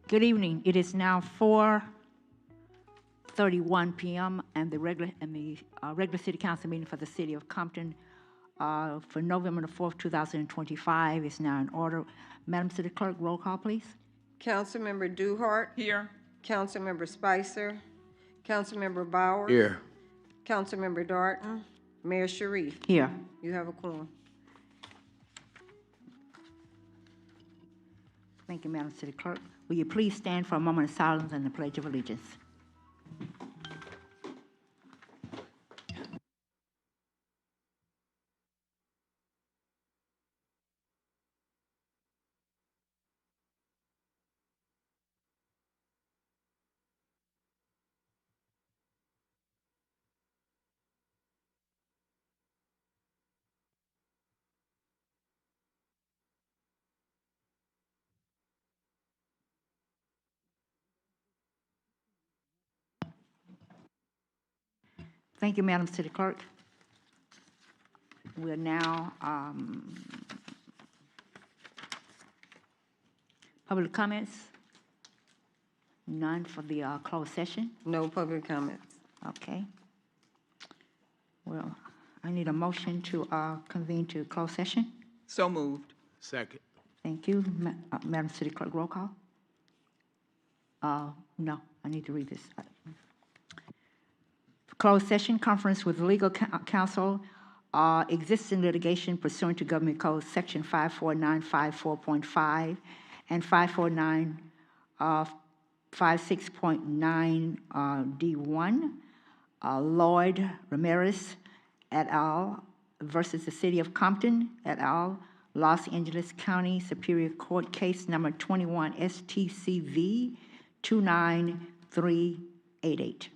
Good evening. It is now 4:31 p.m. and the regular city council meeting for the city of Compton for November the 4th, 2025 is now in order. Madam City Clerk, roll call, please. Councilmember Duhart. Here. Councilmember Spicer. Councilmember Bowers. Here. Councilmember Darton. Mayor Sharif. Here. You have a quorum. Thank you, Madam City Clerk. Will you please stand for a moment of silence and the Pledge of Allegiance? Thank you, Madam City Clerk. We're now public comments. None for the closed session. No public comments. Okay. Well, I need a motion to convene to closed session. So moved. Second. Thank you. Madam City Clerk, roll call. No, I need to read this. Closed session conference with legal counsel, existing litigation pursuant to Government Code Section 54954.5 and 54956.9 D1, Lloyd Ramirez et al. Versus the City of Compton et al., Los Angeles County Superior Court case number 21 STCV 29388.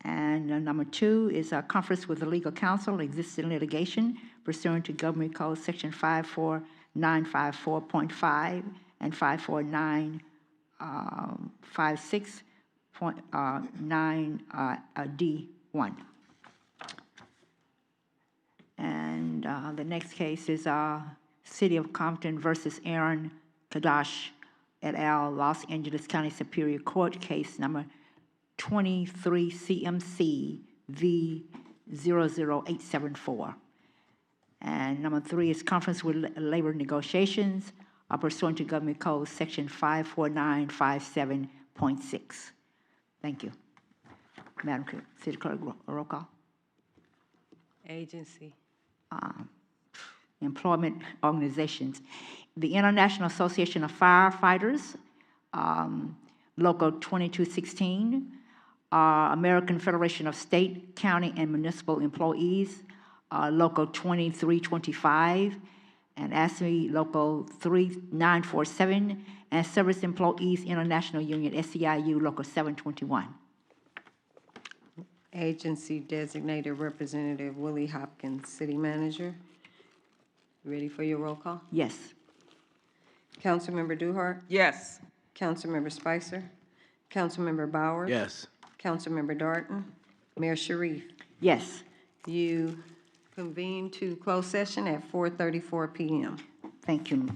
And number 2 is a conference with the legal counsel, existing litigation pursuant to Government Code Section 54954.5 and 54956.9 D1. And the next case is City of Compton versus Aaron Kadash et al., Los Angeles County Superior Court case number 23 CMC V 00874. And number 3 is conference with labor negotiations pursuant to Government Code Section 54957.6. Thank you. Madam City Clerk, roll call. Agency. Employment organizations. The International Association of Firefighters, Local 2216, American Federation of State, County, and Municipal Employees, Local 2325, and ASME Local 3947, and Service Employees International Union, SEIU, Local 721. Agency Designated Representative Willie Hopkins, City Manager. Ready for your roll call? Yes. Councilmember Duhart. Yes. Councilmember Spicer. Councilmember Bowers. Yes. Councilmember Darton. Mayor Sharif. Yes. You convene to closed session at 4:34 p.m. Thank you.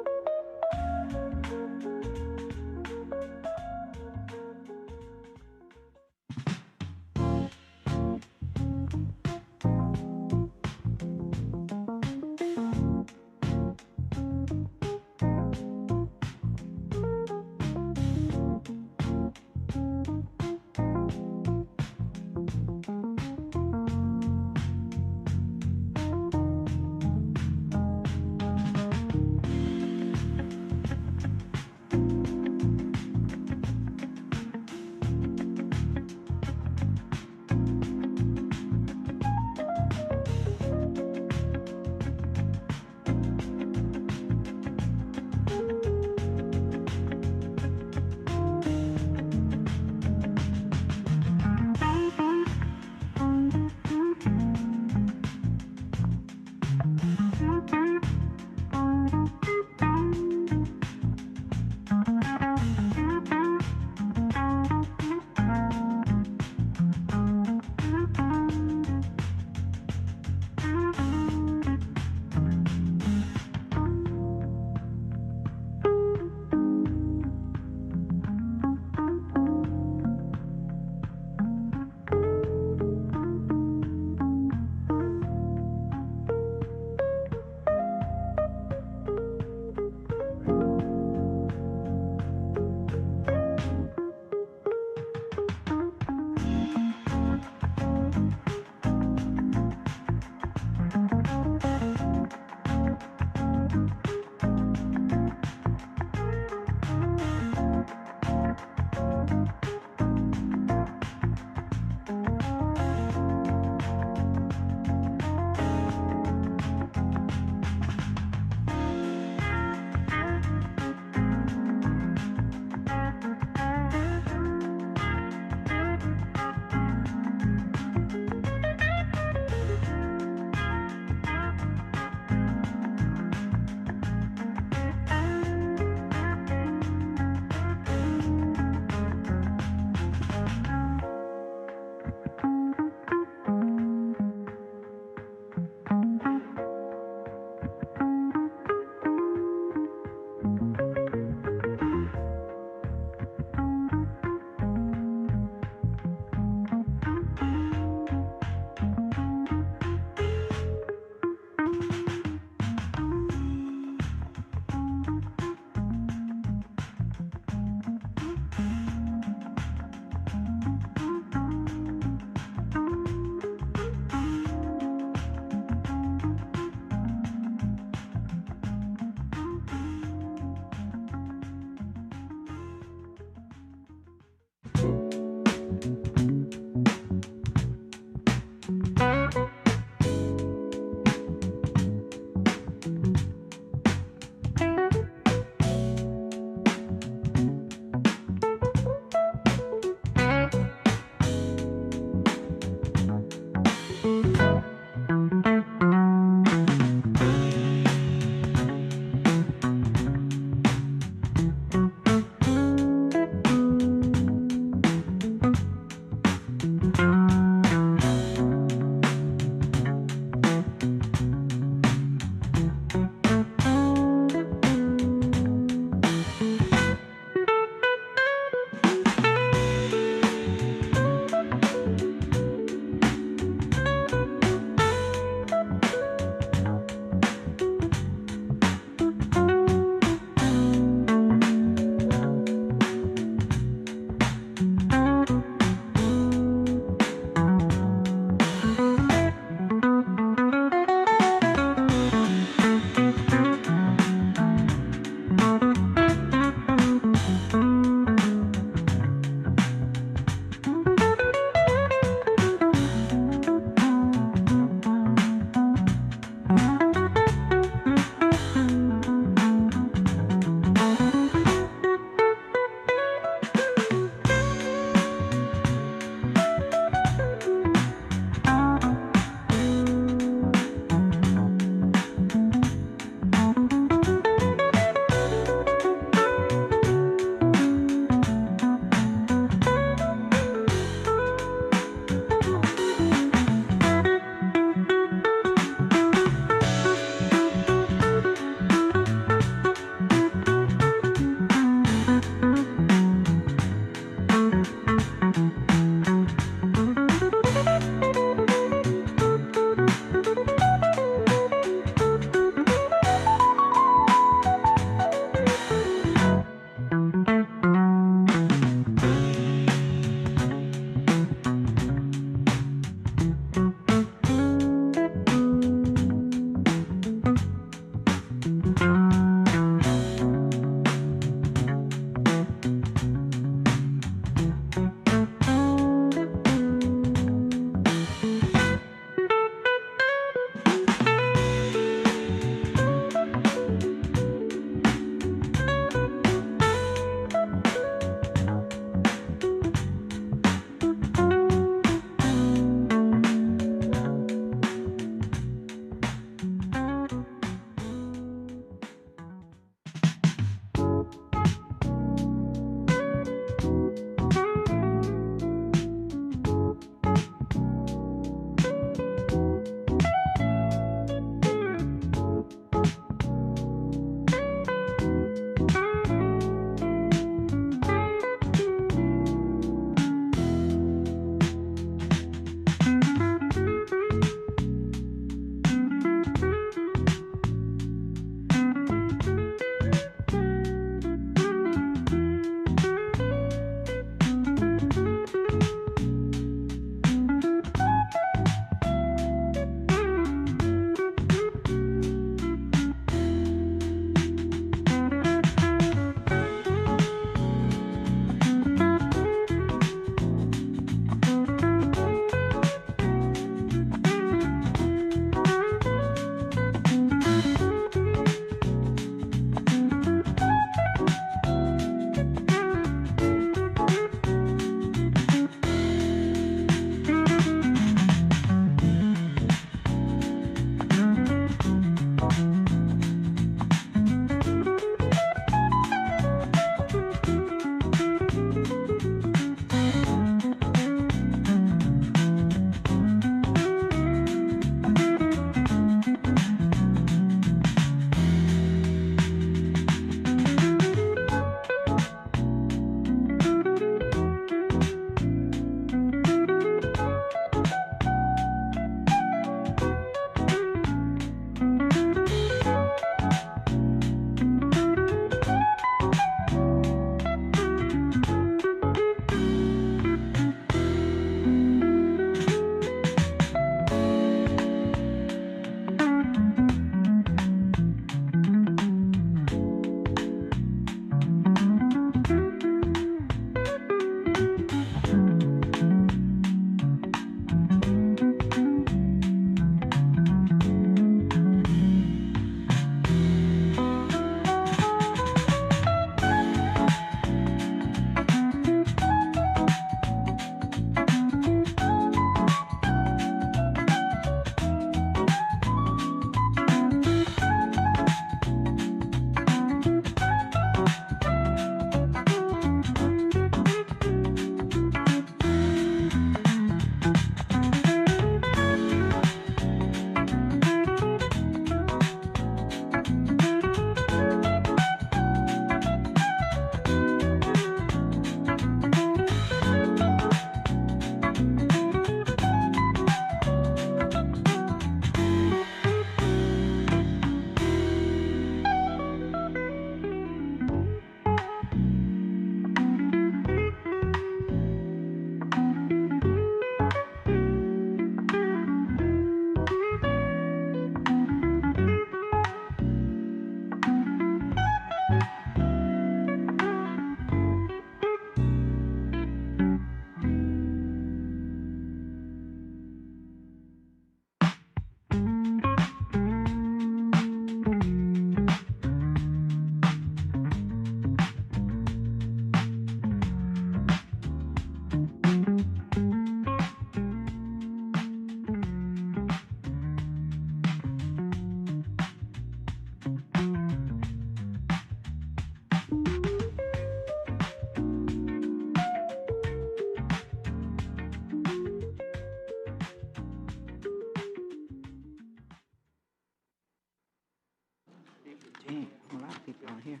people on here.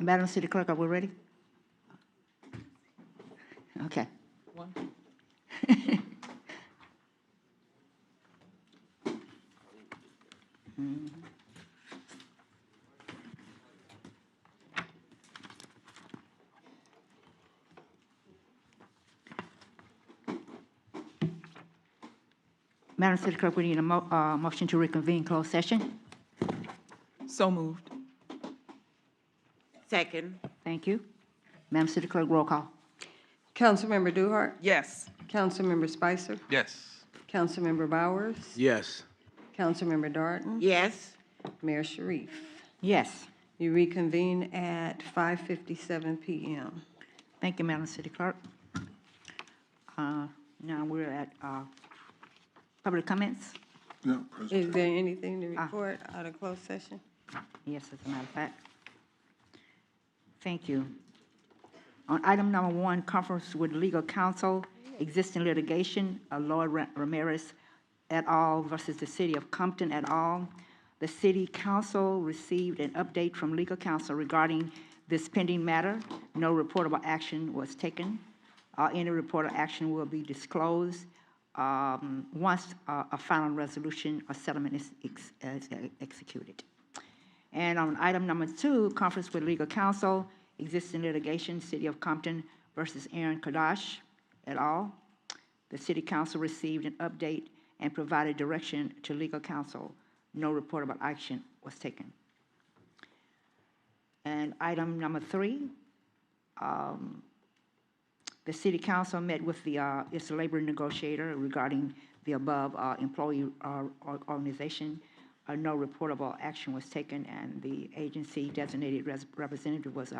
Madam City Clerk, are we ready? Okay. Madam City Clerk, we need a motion to reconvene closed session. So moved. Second. Thank you. Madam City Clerk, roll call. Councilmember Duhart, Yes. Councilmember Spicer, Yes. Councilmember Bowers, Yes. Councilmember Darden, Yes. Mayor Sharif. Yes. You reconvene at 5:57 PM. Thank you, Madam City Clerk. Now we're at public comments. No, President. Is there anything to report out of closed session? Yes, as a matter of fact. Thank you. On item number 1, conference with legal counsel, existing litigation, Lloyd Ramirez et al. Versus the City of Compton et al. The City Council received an update from legal counsel regarding this pending matter. No reportable action was taken. Any reportable action will be disclosed once a final resolution or settlement is executed. And on item number 2, conference with legal counsel, existing litigation, City of Compton versus Aaron Kadash et al. The City Council received an update and provided direction to legal counsel. No reportable action was taken. And item number 3, the City Council met with its labor negotiator regarding the above employee organization. No reportable action was taken, and the agency designated representative was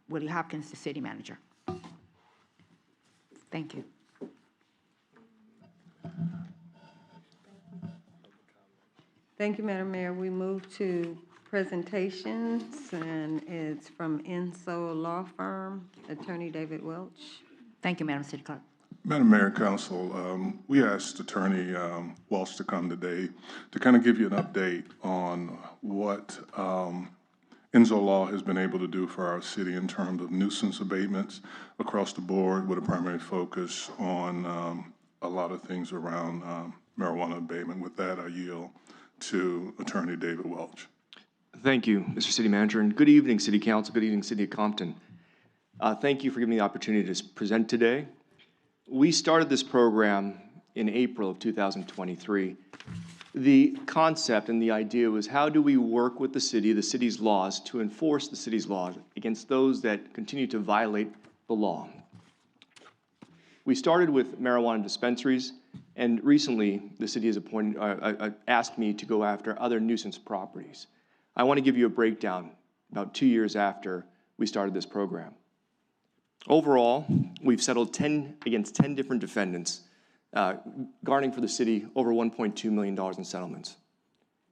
Willie Hopkins, the city manager. Thank you. Thank you, Madam Mayor. We move to presentations, and it's from Enso Law Firm, Attorney David Welch. Thank you, Madam City Clerk. Madam Mayor, Council, we asked Attorney Walsh to come today to kind of give you an update on what Enso Law has been able to do for our city in terms of nuisance abatements across the board, with a primary focus on a lot of things around marijuana abatement. With that, I yield to Attorney David Welch. Thank you, Mr. City Manager, and good evening, City Council. Good evening, City of Compton. Thank you for giving me the opportunity to present today. We started this program in April of 2023. The concept and the idea was, how do we work with the city's laws, to enforce the city's laws against those that continue to violate the law? We started with marijuana dispensaries, and recently the city has asked me to go after other nuisance properties. I want to give you a breakdown about 2 years after we started this program. Overall, we've settled against 10 different defendants, garnering for the city over $1.2 million in settlements.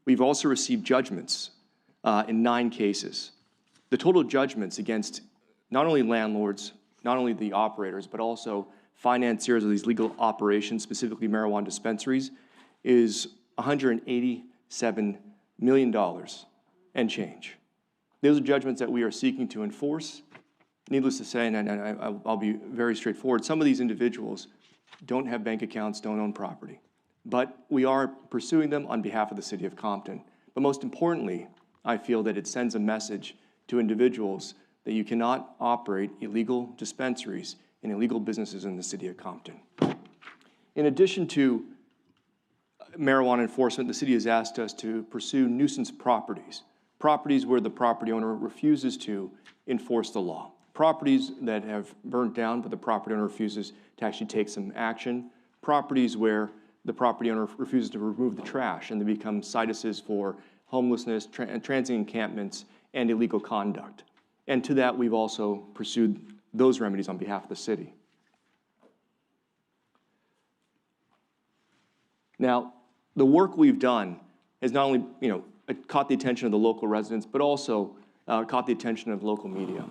We've also received judgments in 9 cases. The total judgments against not only landlords, not only the operators, but also financiers of these legal operations, specifically marijuana dispensaries, is $187 million and change. Those are judgments that we are seeking to enforce. Needless to say, and I'll be very straightforward, some of these individuals don't have bank accounts, don't own property. But we are pursuing them on behalf of the City of Compton. But most importantly, I feel that it sends a message to individuals that you cannot operate illegal dispensaries and illegal businesses in the City of Compton. In addition to marijuana enforcement, the city has asked us to pursue nuisance properties where the property owner refuses to enforce the law. Properties that have burnt down, but the property owner refuses to actually take some action. Properties where the property owner refuses to remove the trash, and they become situs for homelessness, transient encampments, and illegal conduct. And to that, we've also pursued those remedies on behalf of the city. Now, the work we've done has not only, caught the attention of the local residents, but also caught the attention of local media.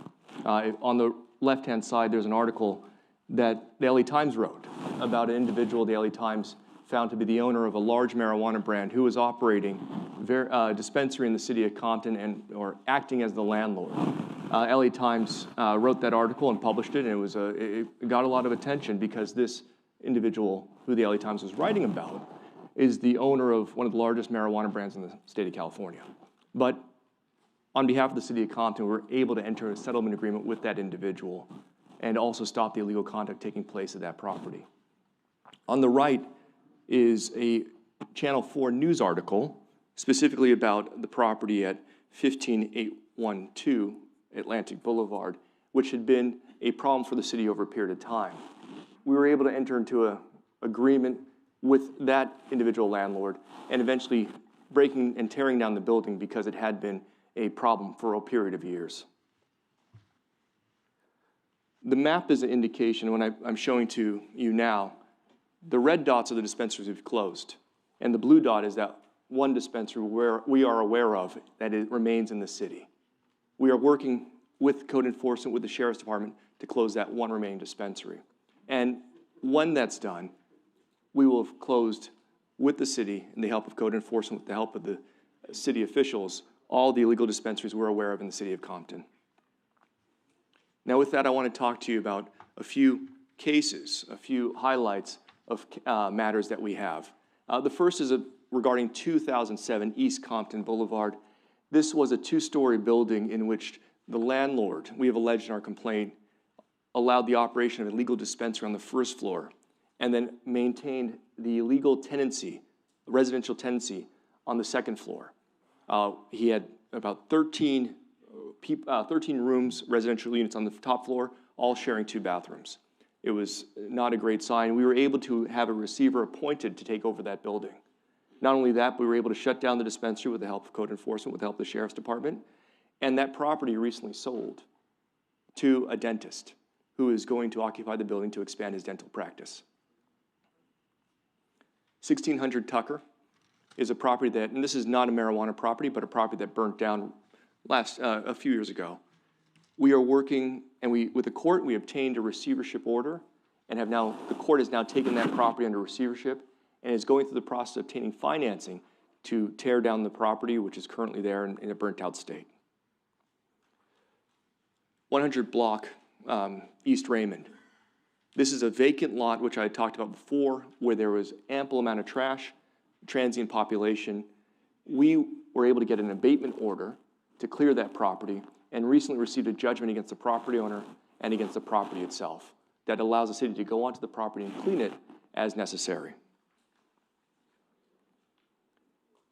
On the left-hand side, there's an article that the LA Times wrote about an individual the LA Times found to be the owner of a large marijuana brand who was operating a dispensary in the city of Compton or acting as the landlord. LA Times wrote that article and published it, and it got a lot of attention because this individual who the LA Times was writing about is the owner of one of the largest marijuana brands in the state of California. But on behalf of the city of Compton, we were able to enter a settlement agreement with that individual and also stop the illegal conduct taking place at that property. On the right is a Channel 4 news article specifically about the property at 15812 Atlantic Boulevard, which had been a problem for the city over a period of time. We were able to enter into an agreement with that individual landlord and eventually breaking and tearing down the building because it had been a problem for a period of years. The map is an indication, when I'm showing to you now, the red dots are the dispensaries we've closed, and the blue dot is that one dispensary where we are aware of that it remains in the city. We are working with code enforcement, with the Sheriff's Department, to close that one remaining dispensary. And when that's done, we will have closed with the city and the help of code enforcement, with the help of the city officials, all the illegal dispensaries we're aware of in the city of Compton. Now with that, I want to talk to you about a few cases, a few highlights of matters that we have. The first is regarding 2007 East Compton Boulevard. This was a two-story building in which the landlord, we have alleged in our complaint, allowed the operation of a legal dispensary on the first floor and then maintained the illegal tenancy, residential tenancy, on the second floor. He had about 13 rooms, residential units on the top floor, all sharing 2 bathrooms. It was not a great sign. We were able to have a receiver appointed to take over that building. Not only that, but we were able to shut down the dispensary with the help of code enforcement, with the help of the Sheriff's Department, and that property recently sold to a dentist who is going to occupy the building to expand his dental practice. 1600 Tucker is a property that, and this is not a marijuana property, but a property that burnt down a few years ago. We are working, and with the court, we obtained a receivership order, and the court has now taken that property under receivership and is going through the process of obtaining financing to tear down the property, which is currently there in a burnt-out state. 100 Block East Raymond. This is a vacant lot, which I talked about before, where there was ample amount of trash, transient population. We were able to get an abatement order to clear that property and recently received a judgment against the property owner and against the property itself that allows the city to go onto the property and clean it as necessary.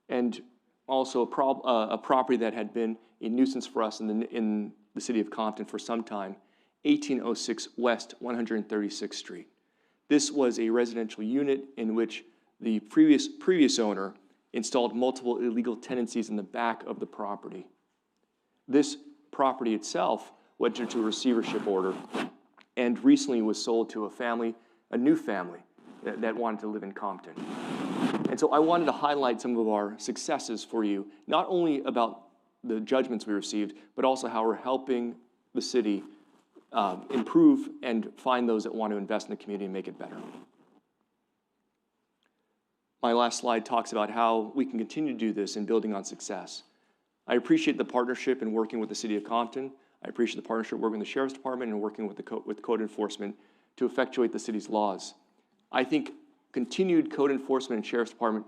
And also a property that had been a nuisance for us in the city of Compton for some time, 1806 West 136th Street. This was a residential unit in which the previous owner installed multiple illegal tenancies in the back of the property. This property itself went into a receivership order and recently was sold to a new family that wanted to live in Compton. And so I wanted to highlight some of our successes for you, not only about the judgments we received, but also how we're helping the city improve and find those that want to invest in the community and make it better. My last slide talks about how we can continue to do this in building on success. I appreciate the partnership in working with the city of Compton. I appreciate the partnership working with the Sheriff's Department and working with code enforcement to effectuate the city's laws. I think continued code enforcement and Sheriff's Department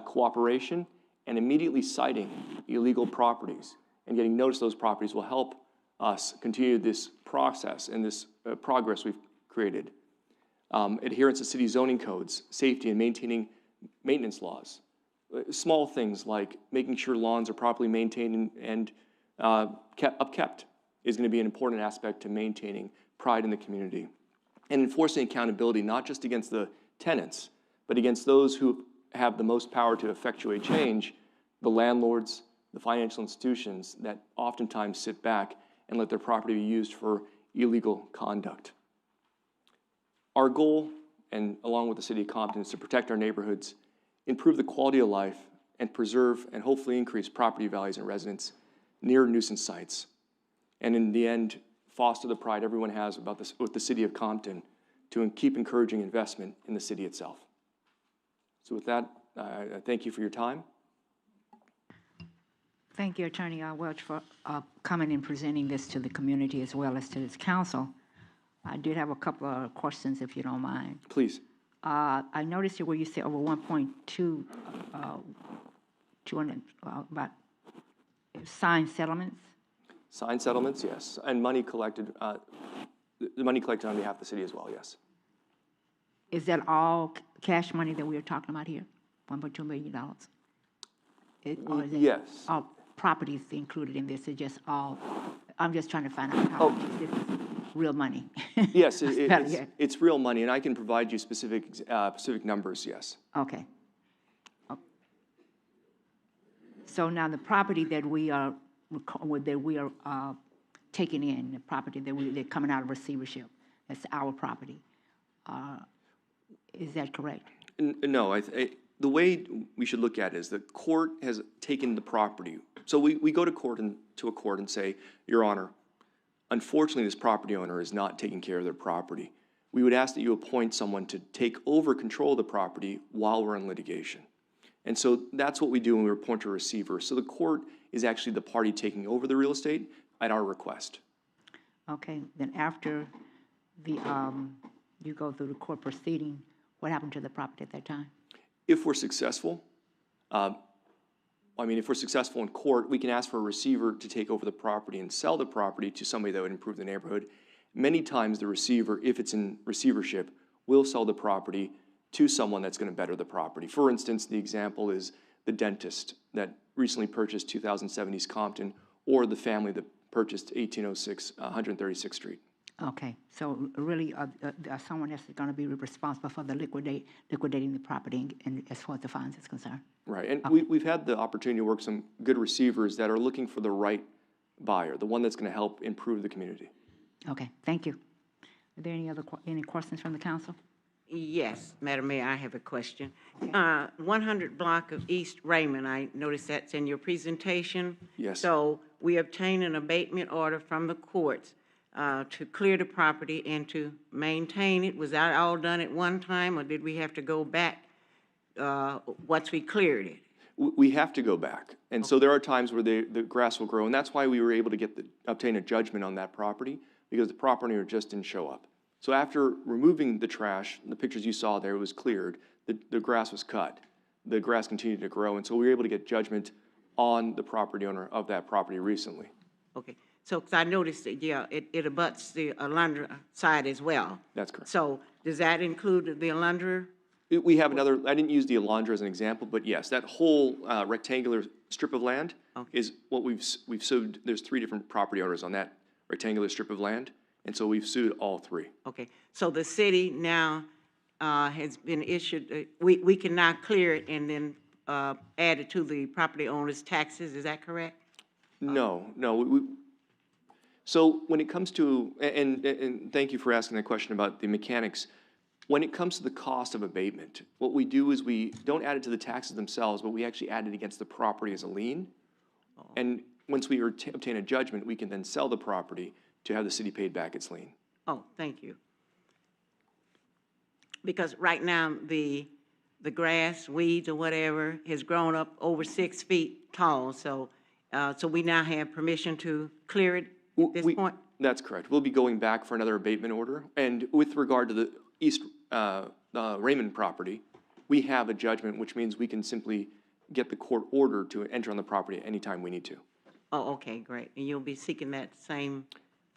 cooperation and immediately citing illegal properties and getting notice of those properties will help us continue this process and this progress we've created. Adherence to city zoning codes, safety and maintaining maintenance laws. Small things like making sure lawns are properly maintained and upkept is going to be an important aspect to maintaining pride in the community. And enforcing accountability, not just against the tenants, but against those who have the most power to effectuate change, the landlords, the financial institutions that oftentimes sit back and let their property be used for illegal conduct. Our goal, and along with the city of Compton, is to protect our neighborhoods, improve the quality of life, and preserve and hopefully increase property values and residents near nuisance sites. And in the end, foster the pride everyone has about this, with the city of Compton, to keep encouraging investment in the city itself. So with that, I thank you for your time. Thank you, Attorney Welch, for coming and presenting this to the community as well as to this council. I did have a couple of questions, if you don't mind. Please. I noticed where you said over 1.2, 200, about signed settlements. Signed settlements, yes, and money collected, the money collected on behalf of the city as well, yes. Is that all cash money that we are talking about here? $1.2 million? Or is it Yes. all properties included in this? It's just all, I'm just trying to find out how much this is real money. Yes, Yeah. it's real money, and I can provide you specific numbers, yes. Okay. So now the property that we are taking in, the property they're coming out of receivership, that's our property. Is that correct? No, the way we should look at it is the court has taken the property. So we go to a court and say, Your Honor, unfortunately, this property owner is not taking care of their property. We would ask that you appoint someone to take over control of the property while we're in litigation. And so that's what we do when we appoint a receiver. So the court is actually the party taking over the real estate at our request. Okay, then after the, you go through the court proceeding, what happened to the property at that time? If we're successful, if we're successful in court, we can ask for a receiver to take over the property and sell the property to somebody that would improve the neighborhood. Many times the receiver, if it's in receivership, will sell the property to someone that's going to better the property. For instance, the example is the dentist that recently purchased 2007 East Compton, or the family that purchased 1806 136th Street. Okay, so really, someone else is going to be responsible for the liquidating the property and as far as the funds is concerned? Right, and we've had the opportunity to work some good receivers that are looking for the right buyer, the one that's going to help improve the community. Okay, thank you. Are there any questions from the council? Yes, Madam Mayor, I have a question. 100 block of East Raymond, I noticed that's in your presentation. Yes. So we obtained an abatement order from the courts to clear the property and to maintain it. Was that all done at one time, or did we have to go back once we cleared it? We have to go back, and so there are times where the grass will grow, and that's why we were able to obtain a judgment on that property, because the property owner just didn't show up. So after removing the trash, the pictures you saw there, was cleared, the grass was cut. The grass continued to grow, and so we were able to get judgment on the property owner of that property recently. Okay, so, because I noticed that, yeah, it abuts the Alundra side as well. That's correct. So does that include the Alundra? We have another, I didn't use the Alondra as an example, but yes, that whole rectangular strip of land is what we've sued. There's 3 different property owners on that rectangular strip of land, and so we've sued all 3. Okay, so the city now has been issued, we can now clear it and then add it to the property owner's taxes, is that correct? No. So when it comes to, and thank you for asking that question about the mechanics, when it comes to the cost of abatement, what we do is we don't add it to the taxes themselves, but we actually add it against the property as a lien. And once we obtain a judgment, we can then sell the property to have the city paid back its lien. Oh, thank you. Because right now, the grass, weeds, or whatever, has grown up over 6 feet tall, so we now have permission to clear it at this point? That's correct. We'll be going back for another abatement order. And with regard to the East Raymond property, we have a judgment, which means we can simply get the court order to enter on the property anytime we need to. Oh, okay, great. And you'll be seeking that same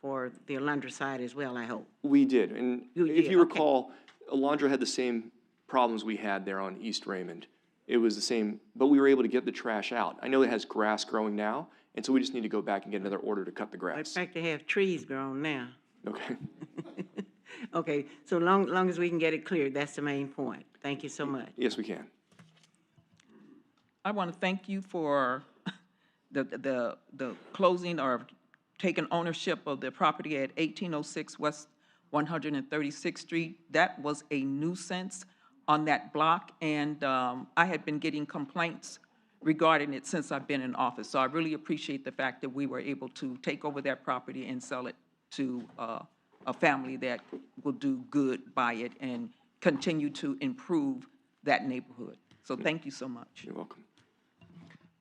for the Alundra side as well, I hope? We did. And You if did, you okay. recall, Alondra had the same problems we had there on East Raymond. It was the same, but we were able to get the trash out. I know it has grass growing now, and so we just need to go back and get another order to cut the In grass. fact, they have trees grown now. Okay. Okay, so long as we can get it cleared, that's the main point. Thank you so much. Yes, we can. I want to thank you for the closing or taking ownership of the property at 1806 West 136th Street. That was a nuisance on that block, and I had been getting complaints regarding it since I've been in office. So I really appreciate the fact that we were able to take over that property and sell it to a family that will do good by it and continue to improve that neighborhood. So thank you so much. You're welcome.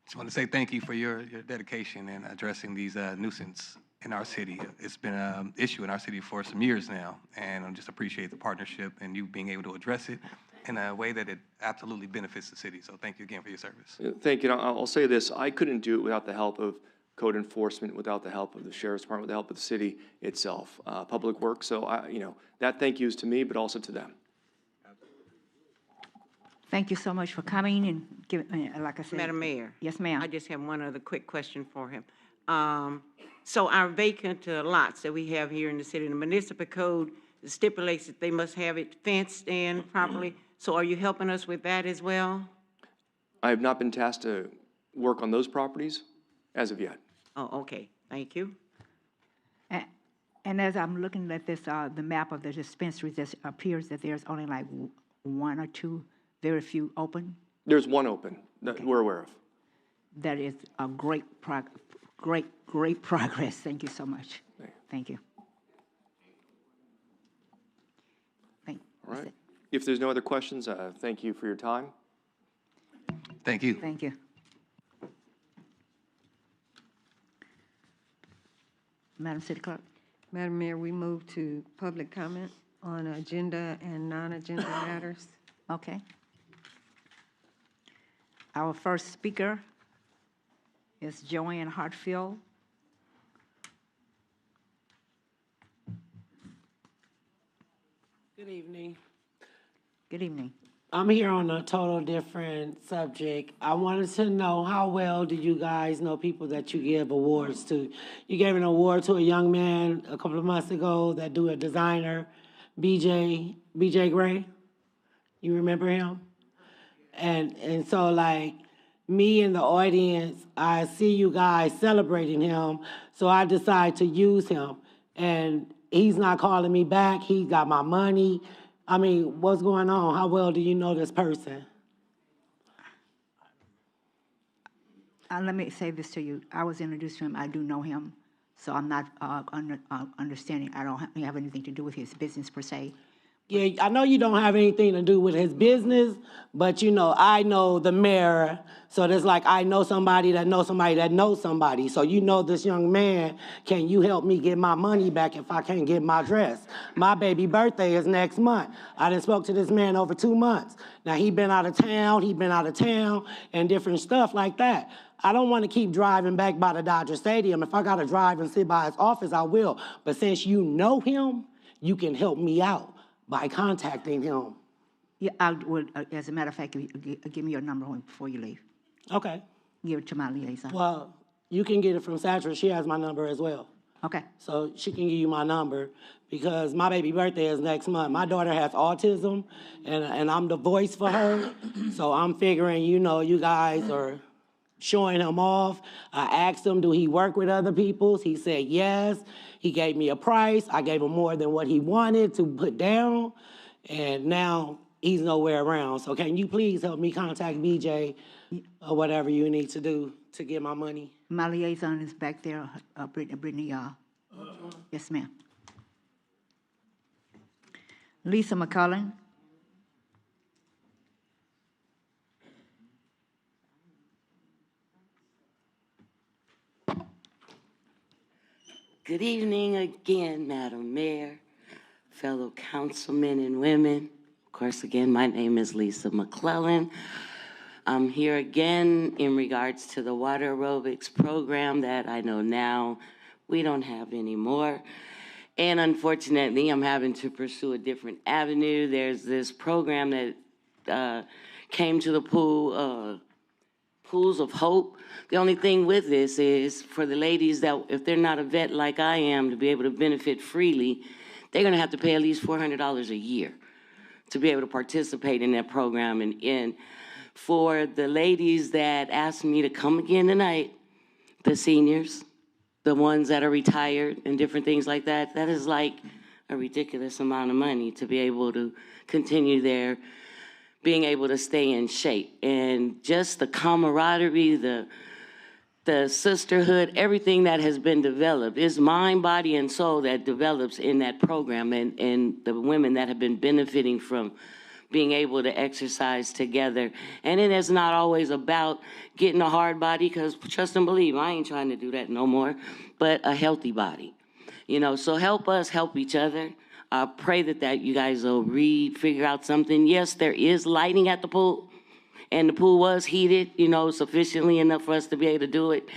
Just want to say thank you for your dedication in addressing these nuisance in our city. It's been an issue in our city for some years now, and I just appreciate the partnership and you being able to address it in a way that it absolutely benefits the city. So thank you again for your service. Thank you. And I'll say this, I couldn't do it without the help of code enforcement, without the help of the sheriff's department, with the help of the city itself, public works. So, that thank you is to me, but also to them. Thank you so much for coming and giving, like I said. Madam Mayor. Yes, ma'am. I just have one other quick question for him. So our vacant lots that we have here in the city, the municipal code stipulates that they must have it fenced in properly. So are you helping us with that as well? I have not been tasked to work on those properties as of yet. Oh, okay. Thank you. And as I'm looking at this, the map of the dispensaries, it appears that there's only like one or two, very few open. There's one open that we're aware of. That is a great progress. Thank you so much. Thank you. All right. If there's no other questions, thank you for your time. Thank you. Thank you. Madam City Clerk. Madam Mayor, we move to public comment on agenda and non-agenda matters. Okay. Our first speaker is Joanne Hartfield. Good evening. Good evening. I'm here on a total different subject. I wanted to know, how well do you guys know people that you give awards to? You gave an award to a young man a couple of months ago that do a designer, BJ Gray. You remember him? And so like me in the audience, I see you guys celebrating him, so I decide to use him. And he's not calling me back. He got my money. I mean, what's going on? How well do you know this person? Let me say this to you. I was introduced to him. I do know him, so I'm not understanding. I don't have anything to do with his business per se. Yeah, I know you don't have anything to do with his business, but you know, I know the mayor, so it's like I know somebody that knows somebody that knows somebody. So you know this young man, can you help me get my money back if I can't get my dress? My baby birthday is next month. I done spoke to this man over 2 months. Now he been out of town, and different stuff like that. I don't want to keep driving back by the Dodger Stadium. If I got to drive and sit by his office, I will. But since you know him, you can help me out by contacting him. Yeah, I would. As a matter of fact, give me your number before you leave. Okay. Give it to my liaison. Well, you can get it from Satra. She has my number as well. Okay. So she can give you my number because my baby birthday is next month. My daughter has autism, and I'm the voice for her. So I'm figuring, you know, you guys are showing him off. I asked him, do he work with other people? He said yes. He gave me a price. I gave him more than what he wanted to put down, and now he's nowhere around. So can you please help me contact BJ or whatever you need to do to get my money? My liaison is back there, Brittany. Yes, ma'am. Lisa McCullen. Good evening again, Madam Mayor, fellow councilmen and women. Of course, again, my name is Lisa McClellan. I'm here again in regards to the water aerobics program that I know now we don't have anymore. And unfortunately, I'm having to pursue a different avenue. There's this program that came to the Pools of Hope. The only thing with this is for the ladies that, if they're not a vet like I am, to be able to benefit freely, they're gonna have to pay at least $400 a year to be able to participate in that program. And for the ladies that asked me to come again tonight, the seniors, the ones that are retired and different things like that, that is like a ridiculous amount of money to be able to continue their being able to stay in shape. And just the camaraderie, the the sisterhood, everything that has been developed. It's mind, body, and soul that develops in that program, and the women that have been benefiting from being able to exercise together. And it is not always about getting a hard body, because trust and believe, I ain't trying to do that no more, but a healthy body. You know, so help us help each other. I pray that you guys will figure out something. Yes, there is lighting at the pool, and the pool was heated, you know, sufficiently enough for us to be able to do it.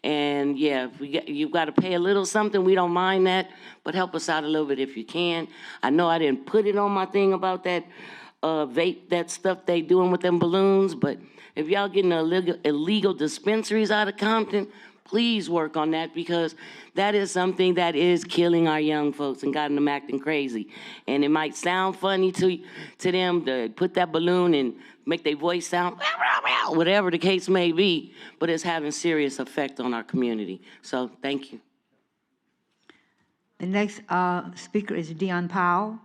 And yeah, you've got to pay a little something. We don't mind that, but help us out a little bit if you can. I know I didn't put it on my thing about that vape, that stuff they doing with them balloons, but if y'all getting illegal dispensaries out of Compton, please work on that, because that is something that is killing our young folks and got them acting crazy. And it might sound funny to them to put that balloon and make their voice sound, whatever the case may be, but it's having serious effect on our community. So thank you. The next speaker is Dion Powell.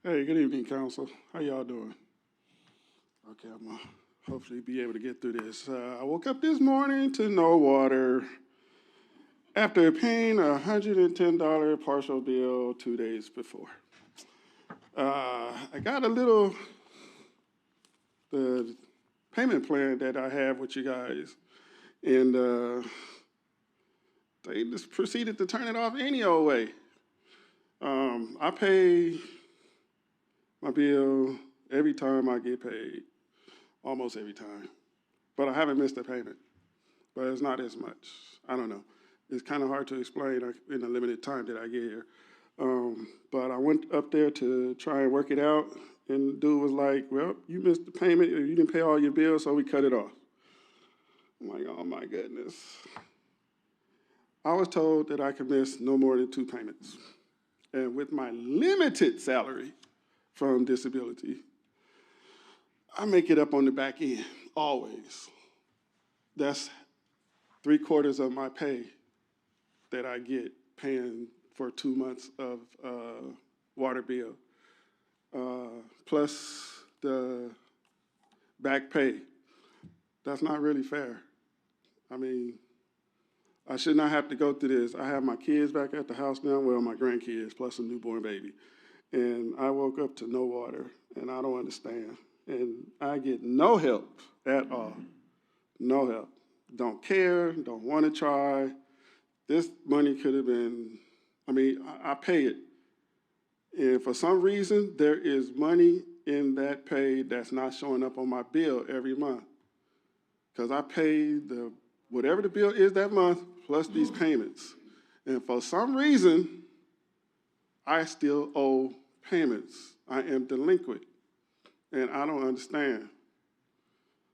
Hey, good evening, Council. How y'all doing? Okay, I'm gonna hopefully be able to get through this. I woke up this morning to no water after paying a $110 partial bill 2 days before. I got the payment plan that I have with you guys, and they just proceeded to turn it off any old way. I pay my bill every time I get paid, almost every time. But I haven't missed a payment, but it's not as much. I don't know. It's kind of hard to explain in the limited time that I get here. But I went up there to try and work it out, and the dude was like, well, you missed the payment, you didn't pay all your bills, so we cut it off. I'm like, oh my goodness. I was told that I could miss no more than 2 payments. And with my limited salary from disability, I make it up on the back end, always. That's 3/4 of my pay that I get paying for 2 months of water bill, plus the back pay. That's not really fair. I mean, I should not have to go through this. I have my kids back at the house now, well, my grandkids, plus a newborn baby. And I woke up to no water, and I don't understand. And I get no help at all. No help. Don't care, don't want to try. This money could have been, I pay it. And for some reason, there is money in that pay that's not showing up on my bill every month. Because I pay whatever the bill is that month, plus these payments. And for some reason, I still owe payments. I am delinquent, and I don't understand.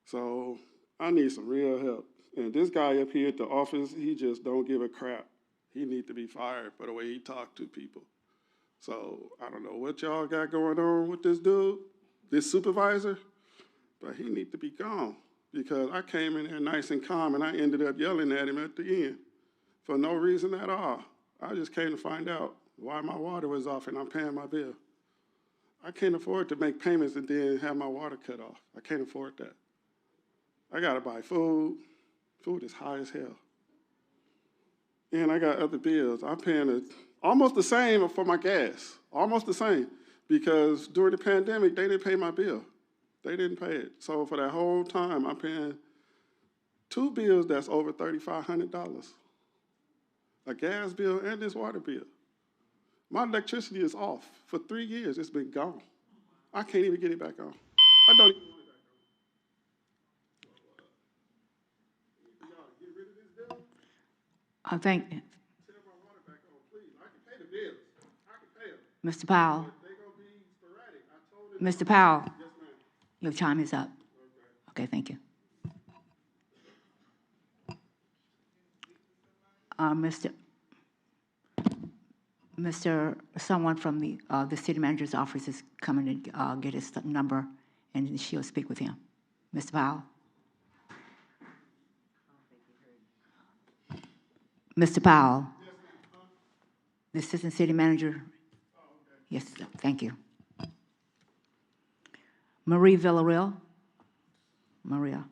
So I need some real help. And this guy up here at the office, he just don't give a crap. He needs to be fired for the way he talked to people. So I don't know what y'all got going on with this dude, this supervisor, but he needs to be gone, because I came in there nice and calm, and I ended up yelling at him at the end for no reason at all. I just came to find out why my water was off and I'm paying my bill. I can't afford to make payments and then have my water cut off. I can't afford that. I gotta buy food. Food is high as hell. And I got other bills. I'm paying almost the same for my gas, almost the same, because during the pandemic, they didn't pay my bill. They didn't pay it. So for that whole time, I'm paying 2 bills that's over $3,500. A gas bill and this water bill. My electricity is off. For 3 years, it's been gone. I can't even get it back on. I don't even want it back on. Y'all get rid of this bill? I think, Turn my water back on, please. I can pay the bills. I can pay them. Mr. Powell, But they're going to be sporadic. I told them. Mr. Powell, Yes, ma'am. your time is up. Okay, thank you. Someone from the city manager's office is coming to get his number, and she'll speak with him. Mr. Powell? Mr. Powell? The assistant city manager? Yes, thank you. Marie Villarreal. Maria.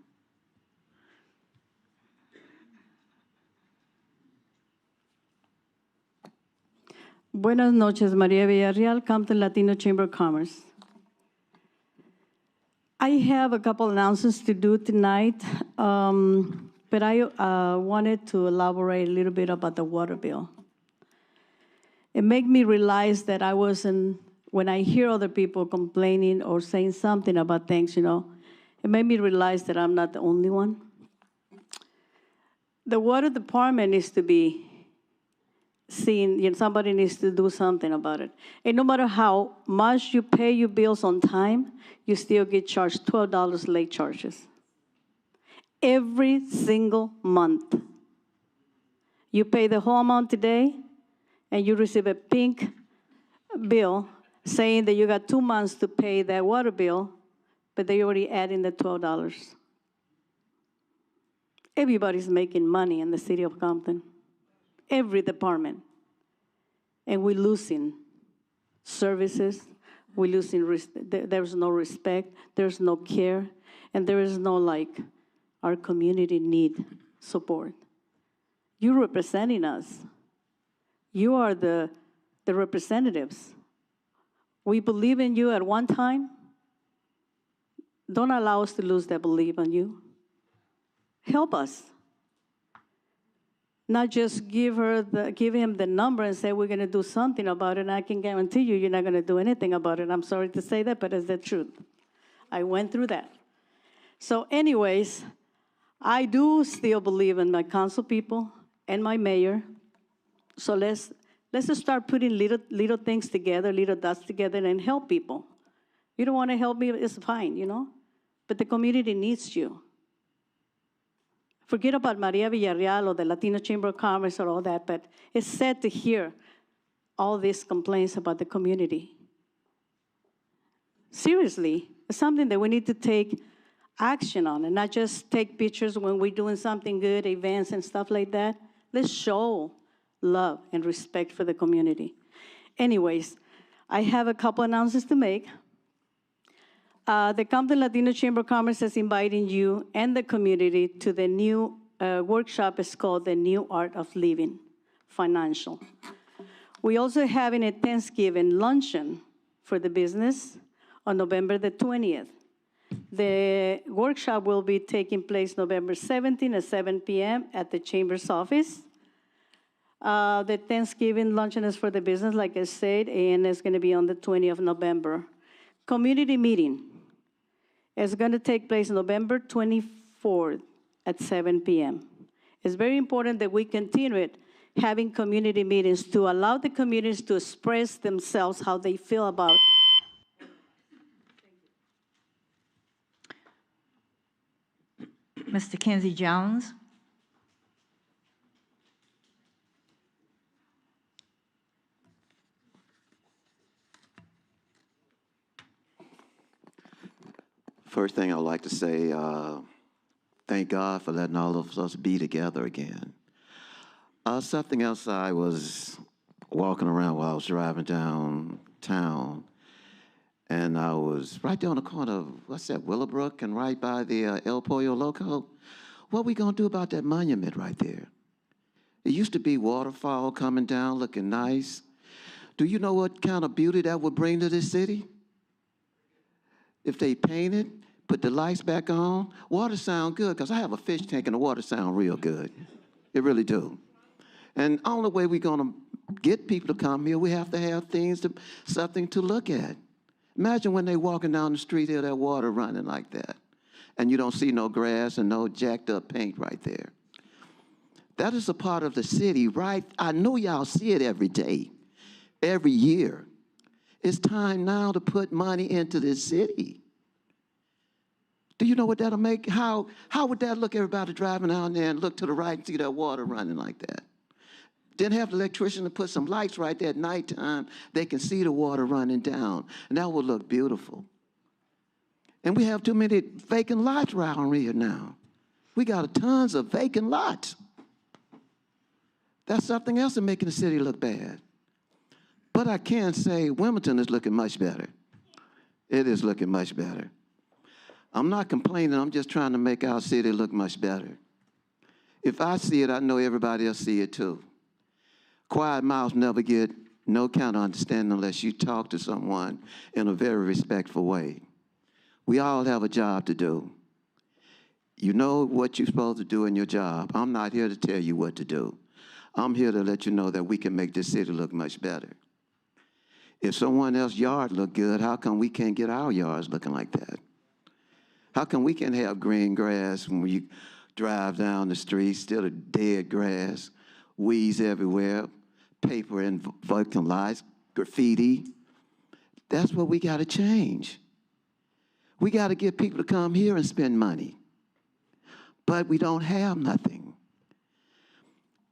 Buenas noches, María Villarreal, Compton Latino Chamber of Commerce. I have a couple announcements to do tonight, but I wanted to elaborate a little bit about the water bill. It made me realize that I wasn't, when I hear other people complaining or saying something about things, you know, it made me realize that I'm not the only one. The water department needs to be seen, you know, somebody needs to do something about it. And no matter how much you pay your bills on time, you still get charged $12 late charges. Every single month. You pay the whole amount today, and you receive a pink bill saying that you got 2 months to pay that water bill, but they already add in the $12. Everybody's making money in the city of Compton. Every department. And we're losing services. We're losing, there's no respect, there's no care, and there is no, like, our community need support. You're representing us. You are the representatives. We believe in you at one time. Don't allow us to lose that belief in you. Help us. Not just give him the number and say we're going to do something about it, and I can guarantee you you're not going to do anything about it. I'm sorry to say that, but it's the truth. I went through that. So anyways, I do still believe in my council people and my mayor. So let's just start putting little things together, little dots together, and help people. You don't want to help me, it's fine, you know? But the community needs you. Forget about Maria Villarreal or the Latino Chamber of Commerce or all that, but it's sad to hear all these complaints about the community. Seriously, it's something that we need to take action on and not just take pictures when we're doing something good, events and stuff like that. Let's show love and respect for the community. Anyways, I have a couple announcements to make. The Compton Latino Chamber of Commerce is inviting you and the community to the new workshop. It's called The New Art of Living Financial. We also having a Thanksgiving luncheon for the business on November the 20th. The workshop will be taking place November 17th at 7 p.m. at the Chamber's office. The Thanksgiving luncheon is for the business, like I said, and it's going to be on the 20th of November. Community meeting is going to take place November 24th at 7 p.m. It's very important that we continue having community meetings to allow the communities to express themselves how they feel about. Mr. Kenzie Jones. First thing I'd like to say, thank God for letting all of us be together again. Something else, I was walking around while I was driving downtown, and I was right there on the corner of, what's that, Willowbrook, and right by the El Pollo Loco. What we gonna do about that monument right there? It used to be waterfall coming down, looking nice. Do you know what kind of beauty that would bring to this city? If they painted, put the lights back on, water sound good, because I have a fish tank and the water sound real good. It really do. And the only way we're gonna get people to come here, we have to have something to look at. Imagine when they walking down the street here, that water running like that, and you don't see no grass and no jacked up paint right there. That is a part of the city, right? I know y'all see it every day, every year. It's time now to put money into this city. Do you know what that'll make? How would that look, everybody driving out there and look to the right and see that water running like that? Then have the electrician to put some lights right there at nighttime. They can see the water running down, and that would look beautiful. And we have too many vacant lots around here now. We got tons of vacant lots. That's something else that's making the city look bad. But I can say Wilmington is looking much better. It is looking much better. I'm not complaining, I'm just trying to make our city look much better. If I see it, I know everybody else see it too. Quiet mouths never get no kind of understanding unless you talk to someone in a very respectful way. We all have a job to do. You know what you're supposed to do in your job. I'm not here to tell you what to do. I'm here to let you know that we can make this city look much better. If someone else's yard look good, how come we can't get our yards looking like that? How come we can have green grass when you drive down the street, still a dead grass, weeds everywhere, paper and fucking lights, graffiti? That's what we got to change. We got to get people to come here and spend money. But we don't have nothing.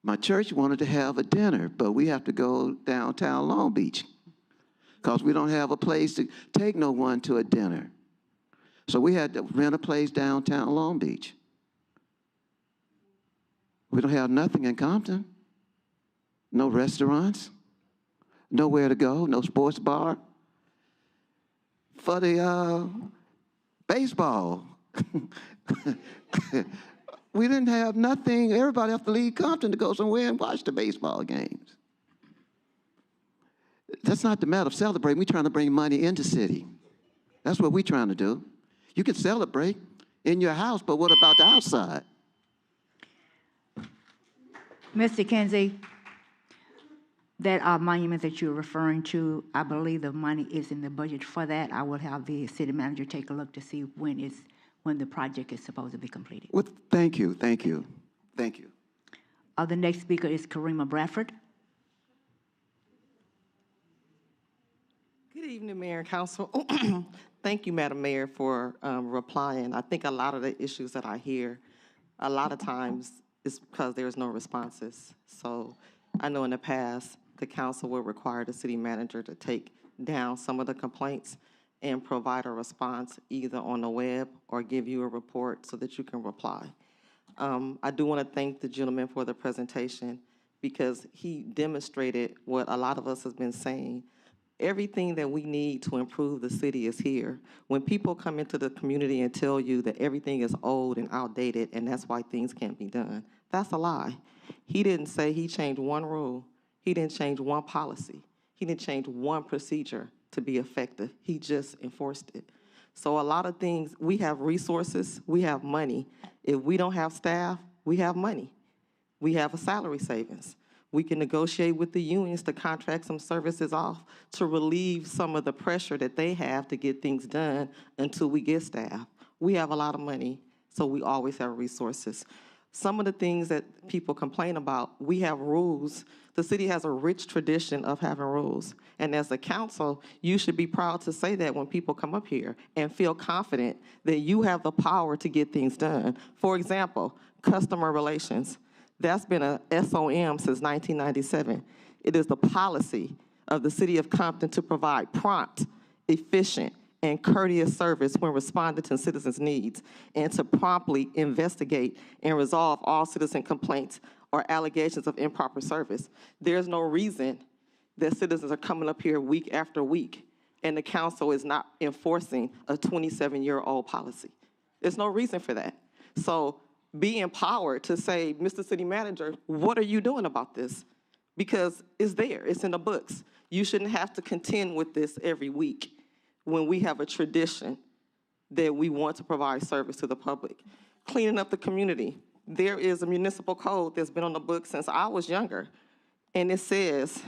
My church wanted to have a dinner, but we have to go downtown Long Beach because we don't have a place to take no one to a dinner. So we had to rent a place downtown Long Beach. We don't have nothing in Compton. No restaurants, nowhere to go, no sports bar. For the baseball, we didn't have nothing. Everybody have to leave Compton to go somewhere and watch the baseball games. That's not the matter of celebrating. We're trying to bring money into the city. That's what we're trying to do. You can celebrate in your house, but what about the outside? Mr. Kinsey, that monument that you're referring to, I believe the money is in the budget for that. I will have the city manager take a look to see when the project is supposed to be completed. Well, thank you, thank you, thank you. The next speaker is Karima Bradford. Good evening, Mayor and Council. Thank you, Madam Mayor, for replying. I think a lot of the issues that I hear, a lot of times, is because there's no responses. So I know in the past, the council will require the city manager to take down some of the complaints and provide a response either on the web or give you a report so that you can reply. I do want to thank the gentleman for the presentation because he demonstrated what a lot of us have been saying. Everything that we need to improve the city is here. When people come into the community and tell you that everything is old and outdated and that's why things can't be done, that's a lie. He didn't say he changed one rule. He didn't change one policy. He didn't change one procedure to be effective. He just enforced it. So a lot of things, we have resources, we have money. If we don't have staff, we have money. We have a salary savings. We can negotiate with the unions to contract some services off to relieve some of the pressure that they have to get things done until we get staff. We have a lot of money, so we always have resources. Some of the things that people complain about, we have rules. The city has a rich tradition of having rules. And as a council, you should be proud to say that when people come up here and feel confident that you have the power to get things done. For example, customer relations. That's been a SOM since 1997. It is the policy of the city of Compton to provide prompt, efficient, and courteous service when responding to citizens' needs, and to promptly investigate and resolve all citizen complaints or allegations of improper service. There's no reason that citizens are coming up here week after week and the council is not enforcing a 27-year-old policy. There's no reason for that. So be empowered to say, Mr. City Manager, what are you doing about this? Because it's there, it's in the books. You shouldn't have to contend with this every week when we have a tradition that we want to provide service to the public. Cleaning up the community. There is a municipal code that's been on the books since I was younger, and it says,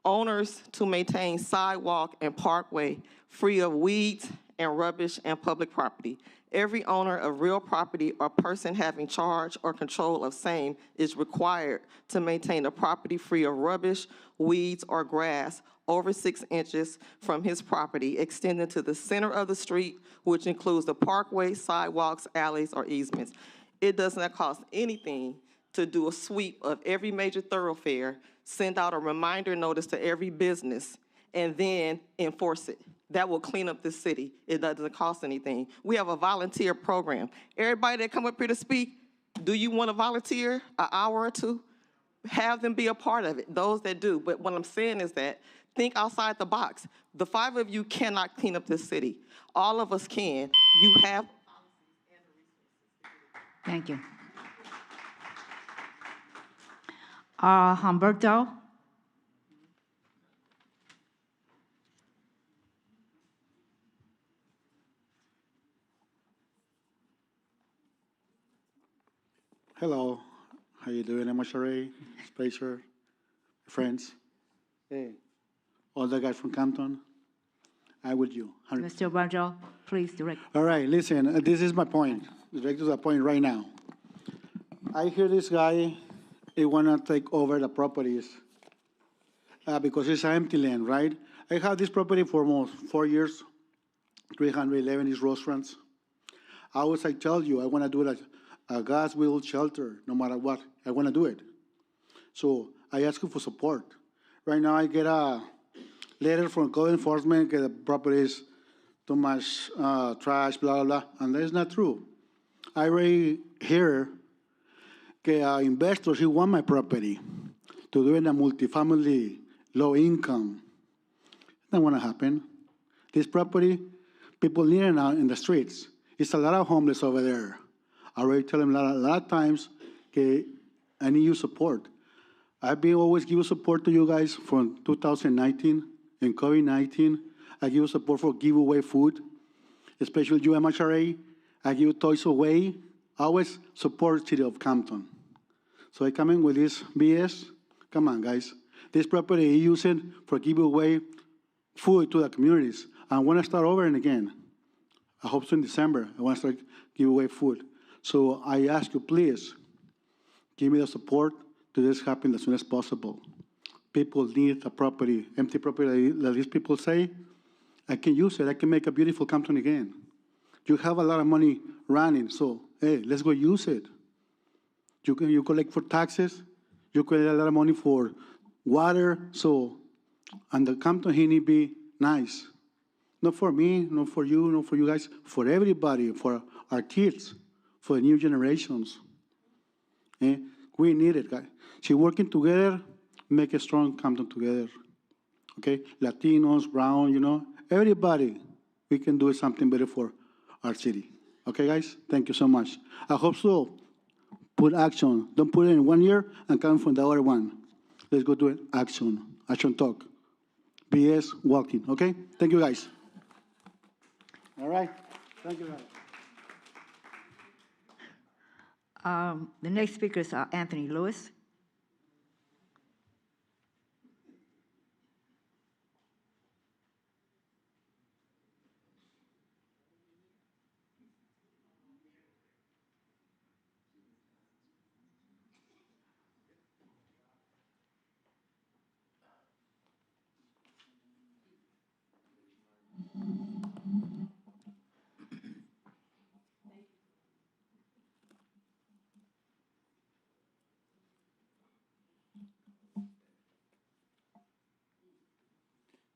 owners to maintain sidewalk and parkway free of weeds and rubbish and public property. Every owner of real property or person having charge or control of same is required to maintain a property free of rubbish, weeds, or grass over 6 inches from his property, extending to the center of the street, which includes the parkway, sidewalks, alleys, or easements. It does not cost anything to do a sweep of every major thoroughfare, send out a reminder notice to every business, and then enforce it. That will clean up the city. It doesn't cost anything. We have a volunteer program. Everybody that come up here to speak, do you want to volunteer an hour or two? Have them be a part of it, those that do. But what I'm saying is that Think outside the box. The 5 of you cannot clean up this city. All of us can. You have. Thank you. Humberto? Hello, how you doing, MHRA, Spacer, friends? Hey, all the guys from Compton, I'm with you. Mr. Barjo, please direct. All right, listen, this is my point. Direct to the point right now. I hear this guy, he wanna take over the properties because it's empty land, right? I have this property for almost 4 years, 311 is restaurants. I always I tell you, I wanna do like a gas wheel shelter, no matter what, I wanna do it. So I ask you for support. Right now I get a letter from code enforcement that the property is too much trash, blah, blah, blah, and that's not true. I already hear that investors, he want my property to do in a multifamily, low income. Not gonna happen. This property, people need it out in the streets. It's a lot of homeless over there. I already tell them a lot of times, okay, I need your support. I've been always giving support to you guys from 2019 and COVID-19. I give support for giveaway food, especially you MHRA. I give toys away. I always support City of Compton. So I come in with this BS. Come on, guys. This property is used for giveaway food to the communities. I want to start over and again. I hope so in December. I want to start give away food. So I ask you, please, give me the support to this happen as soon as possible. People need a property, empty property that these people say, I can use it. I can make a beautiful Compton again. You have a lot of money running, so hey, let's go use it. You collect for taxes. You collect a lot of money for water. So, and the Compton he need to be nice. Not for me, not for you, not for you guys, for everybody, for our kids, for the new generations. Eh? We need it, guys. So working together, make a strong Compton together. Okay? Latinos, brown, you know, everybody, we can do something better for our city. Okay, guys? Thank you so much. I hope so. Put action. Don't put it in 1 year and come from the other one. Let's go do it. Action. Action talk. BS walking. Okay? Thank you, guys. All right. Thank you, guys. The next speaker is Anthony Lewis.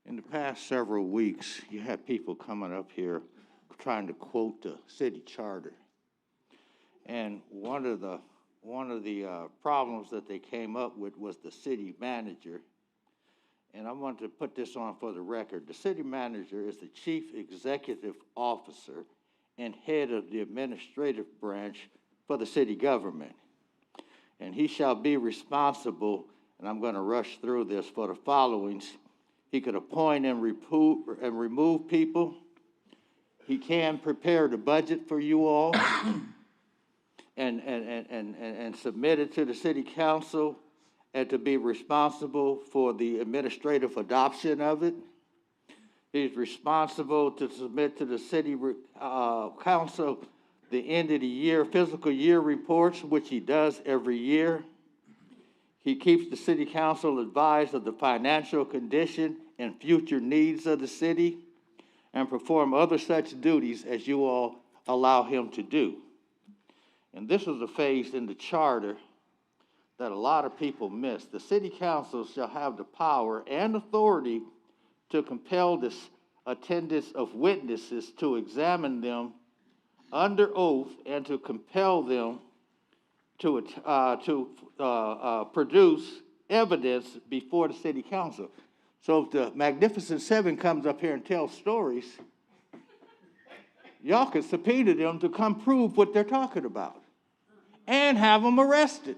In the past several weeks, you had people coming up here trying to quote the city charter. And one of the problems that they came up with was the city manager. And I want to put this on for the record. The city manager is the chief executive officer and head of the administrative branch for the city government. And he shall be responsible, and I'm going to rush through this, for the followings. He could appoint and remove people. He can prepare the budget for you all and submit it to the city council, and to be responsible for the administrative adoption of it. He's responsible to submit to the city council the end of the year, fiscal year reports, which he does every year. He keeps the city council advised of the financial condition and future needs of the city, and perform other such duties as you all allow him to do. And this is a phase in the charter that a lot of people miss. The city council shall have the power and authority to compel this attendance of witnesses, to examine them under oath, and to compel them to produce evidence before the city council. So if the Magnificent Seven comes up here and tells stories, y'all can subpoena them to come prove what they're talking about and have them arrested.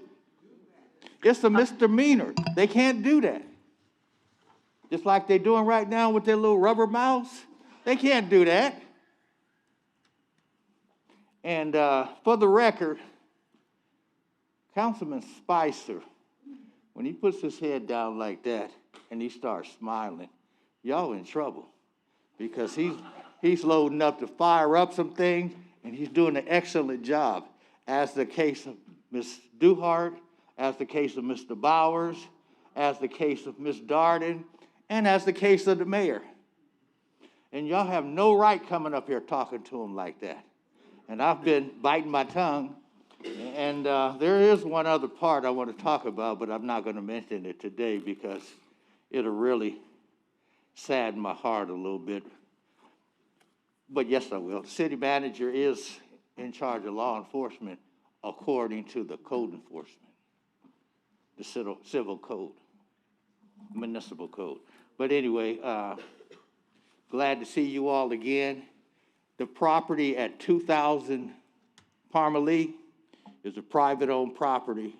It's a misdemeanor. They can't do that. Just like they're doing right now with their little rubber mouths. They can't do that. And for the record, Councilman Spicer, when he puts his head down like that and he starts smiling, y'all in trouble, because he's loading up to fire up some things, and he's doing an excellent job, as the case of Ms. Duhart, as the case of Mr. Bowers, as the case of Ms. Darden, and as the case of the mayor. And y'all have no right coming up here talking to him like that. And I've been biting my tongue. And there is one other part I want to talk about, but I'm not going to mention it today because it'll really sadden my heart a little bit. But yes, I will. The city manager is in charge of law enforcement according to the code enforcement, the civil code, municipal code. But anyway, glad to see you all again. The property at 2000 Parmalee is a private-owned property.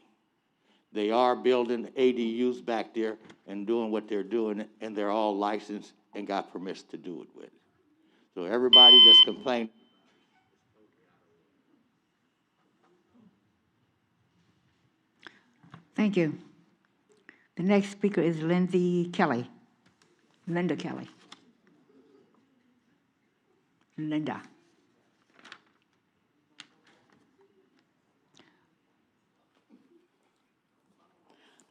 They are building ADUs back there and doing what they're doing, and they're all licensed and got permission to do it with. So everybody that's complaining. Thank you. The next speaker is Linda Kelly. Linda.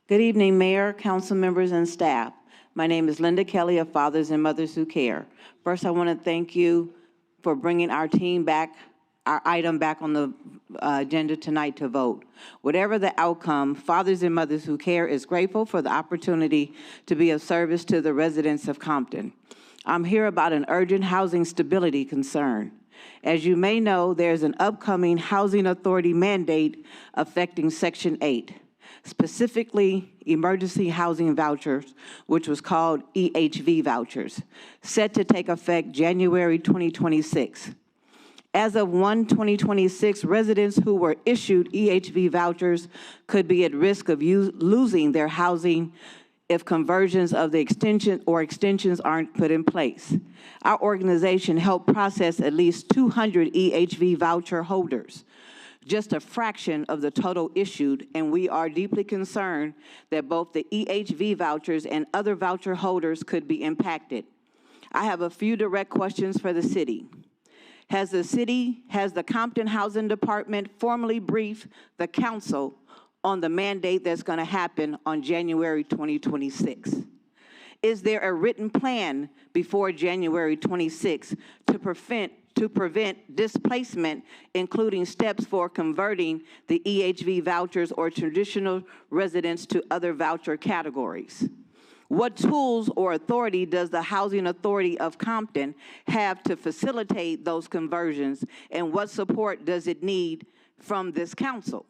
Good evening, Mayor, council members, and staff. My name is Linda Kelly of Fathers and Mothers Who Care. First, I want to thank you for bringing our item back on the agenda tonight to vote. Whatever the outcome, Fathers and Mothers Who Care is grateful for the opportunity to be of service to the residents of Compton. I'm here about an urgent housing stability concern. As you may know, there's an upcoming Housing Authority mandate affecting Section 8. Specifically emergency housing vouchers, which was called EHV vouchers, set to take effect January 2026. As of 1/2026, residents who were issued EHV vouchers could be at risk of losing their housing if conversions of the extensions aren't put in place. Our organization helped process at least 200 EHV voucher holders, just a fraction of the total issued, and we are deeply concerned that both the EHV vouchers and other voucher holders could be impacted. I have a few direct questions for the city. Has the Compton Housing Department formally briefed the council on the mandate that's going to happen on January 2026? Is there a written plan before January 26 to prevent displacement, including steps for converting the EHV vouchers or traditional residents to other voucher categories? What tools or authority does the Housing Authority of Compton have to facilitate those conversions, and what support does it need from this council?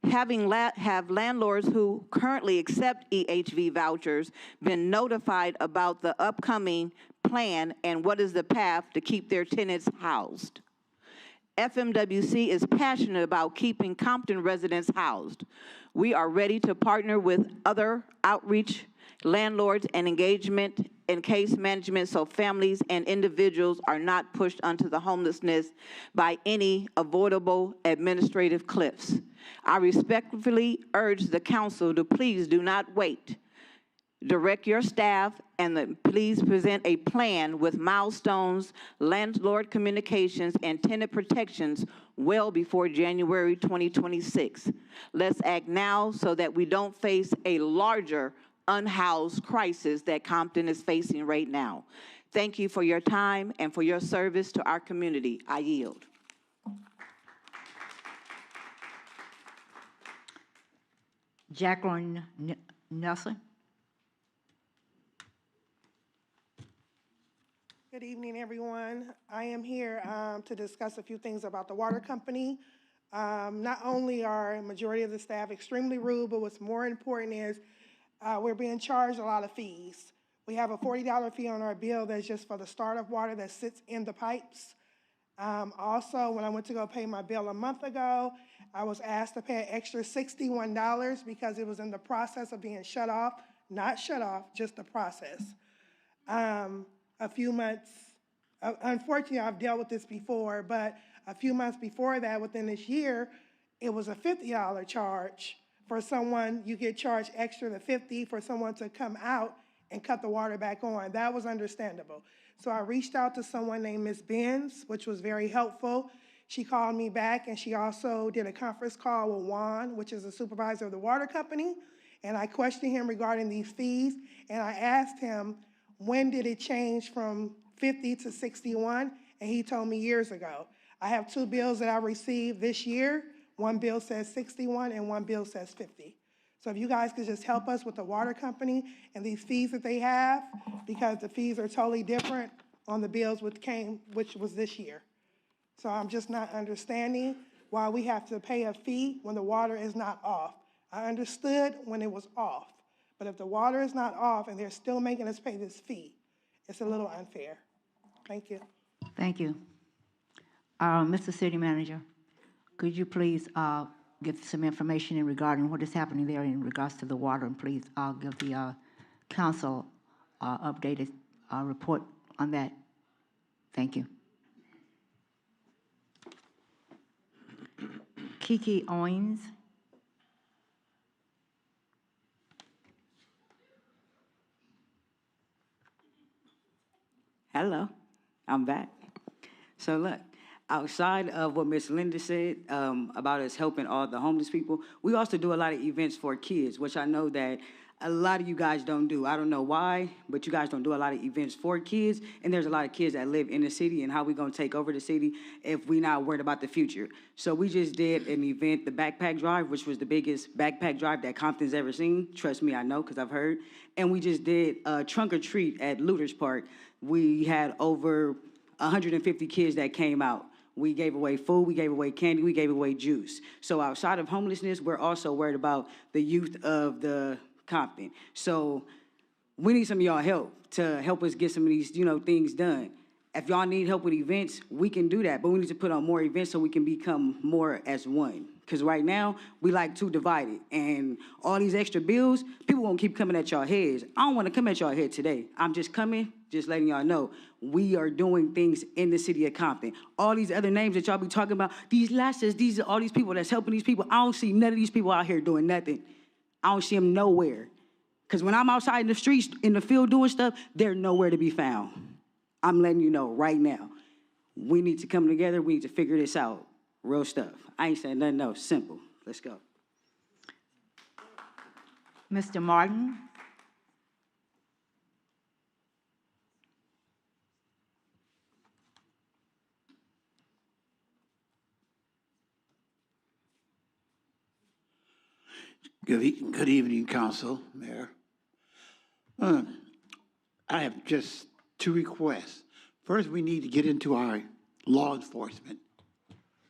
Have landlords who currently accept EHV vouchers been notified about the upcoming plan, and what is the path to keep their tenants housed? FMWC is passionate about keeping Compton residents housed. We are ready to partner with other outreach landlords and engagement in case management so families and individuals are not pushed onto the homelessness by any avoidable administrative cliffs. I respectfully urge the council to please do not wait. Direct your staff and please present a plan with milestones, landlord communications, and tenant protections well before January 2026. Let's act now so that we don't face a larger unhoused crisis that Compton is facing right now. Thank you for your time and for your service to our community. I yield. Jacqueline Nelson. Good evening, everyone. I am here to discuss a few things about the water company. Not only are a majority of the staff extremely rude, but what's more important is we're being charged a lot of fees. We have a $40 fee on our bill that's just for the startup water that sits in the pipes. Also, when I went to go pay my bill a month ago, I was asked to pay an extra $61 because it was in the process of being shut off. Not shut off, just the process. A few months, unfortunately, I've dealt with this before, but a few months before that, within this year, it was a $50 charge. For someone, you get charged extra to $50 for someone to come out and cut the water back on. That was understandable. So I reached out to someone named Ms. Benz, which was very helpful. She called me back, and she also did a conference call with Juan, which is the supervisor of the water company, and I questioned him regarding these fees, and I asked him, when did it change from 50 to 61? And he told me years ago. I have 2 bills that I received this year. One bill says 61 and one bill says 50. So if you guys could just help us with the water company and these fees that they have, because the fees are totally different on the bills which was this year. So I'm just not understanding why we have to pay a fee when the water is not off. I understood when it was off, but if the water is not off and they're still making us pay this fee, it's a little unfair. Thank you. Thank you. Mr. City Manager, could you please give some information in regarding what is happening there in regards to the water, and please give the council updated report on that. Thank you. Kiki Owens. Hello, I'm back. So look, outside of what Miss Linda said about us helping all the homeless people, we also do a lot of events for kids, which I know that a lot of you guys don't do. I don't know why, but you guys don't do a lot of events for kids, and there's a lot of kids that live in the city, and how we gonna take over the city if we not worried about the future. So we just did an event, the Backpack Drive, which was the biggest backpack drive that Compton's ever seen. Trust me, I know, because I've heard. And we just did a trunk or treat at Looters Park. We had over 150 kids that came out. We gave away food, we gave away candy, we gave away juice. So outside of homelessness, we're also worried about the youth of the Compton. So we need some of y'all help to help us get some of these, things done. If y'all need help with events, we can do that, but we need to put on more events so we can become more as one. Because right now, we like too divided. And all these extra bills, people won't keep coming at y'all heads. I don't want to come at y'all head today. I'm just coming, just letting y'all know, we are doing things in the city of Compton. All these other names that y'all be talking about, these lasses, these are all these people that's helping these people. I don't see none of these people out here doing nothing. I don't see them nowhere. Because when I'm outside in the streets, in the field doing stuff, they're nowhere to be found. I'm letting you know right now. We need to come together. We need to figure this out. Real stuff. I ain't saying nothing else. Simple. Let's go. Mr. Martin. Good evening, Council, Mayor. I have just 2 requests. First, we need to get into our law enforcement.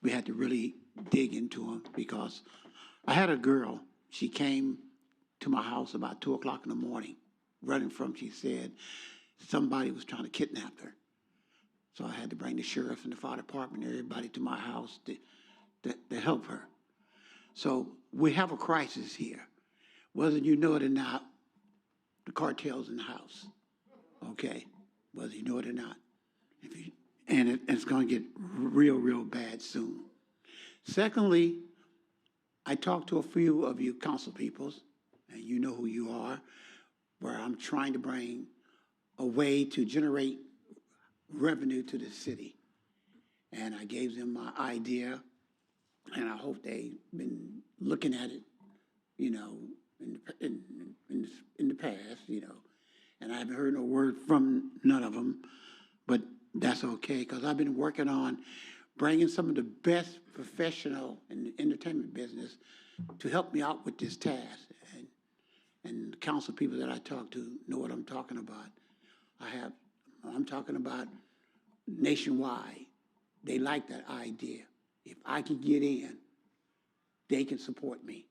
We had to really dig into them because I had a girl. She came to my house about 2 o'clock in the morning, running from, she said, somebody was trying to kidnap her. So I had to bring the sheriff and the fire department and everybody to my house to help her. So we have a crisis here. Whether you know it or not, the cartel's in the house, okay? Whether you know it or not. It's going to get real, real bad soon. Secondly, I talked to a few of you council peoples, and you know who you are, where I'm trying to bring a way to generate revenue to the city. And I gave them my idea, and I hope they've been looking at it, in the past, and I haven't heard no word from none of them, but that's okay, because I've been working on bringing some of the best professional in the entertainment business to help me out with this task. And the council people that I talk to know what I'm talking about. I'm talking about nationwide. They like that idea. If I can get in, they can support me,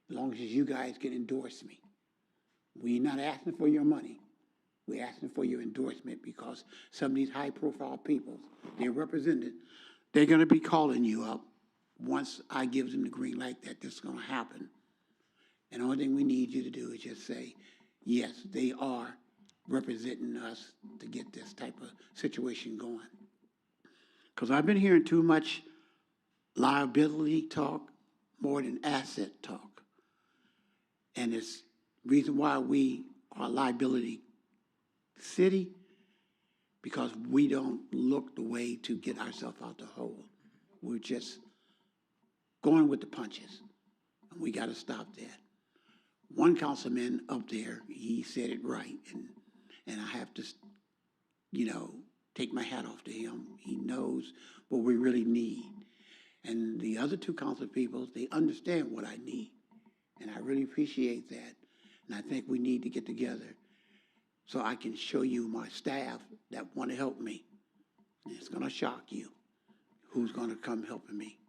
as long as you guys can endorse me. We're not asking for your money. We're asking for your endorsement because some of these high-profile people, they're represented, they're gonna be calling you up once I give them the green light that this is gonna happen. And the only thing we need you to do is just say, yes, they are representing us to get this type of situation going. Because I've been hearing too much liability talk more than asset talk. And it's reason why we are a liability city, because we don't look the way to get ourselves out the hole. We're just going with the punches, and we got to stop that. One councilman up there, he said it right, and I have to, take my hat off to him. He knows what we really need. And the other two council people, they understand what I need, and I really appreciate that. And I think we need to get together so I can show you my staff that want to help me. And it's going to shock you who's going to come helping me.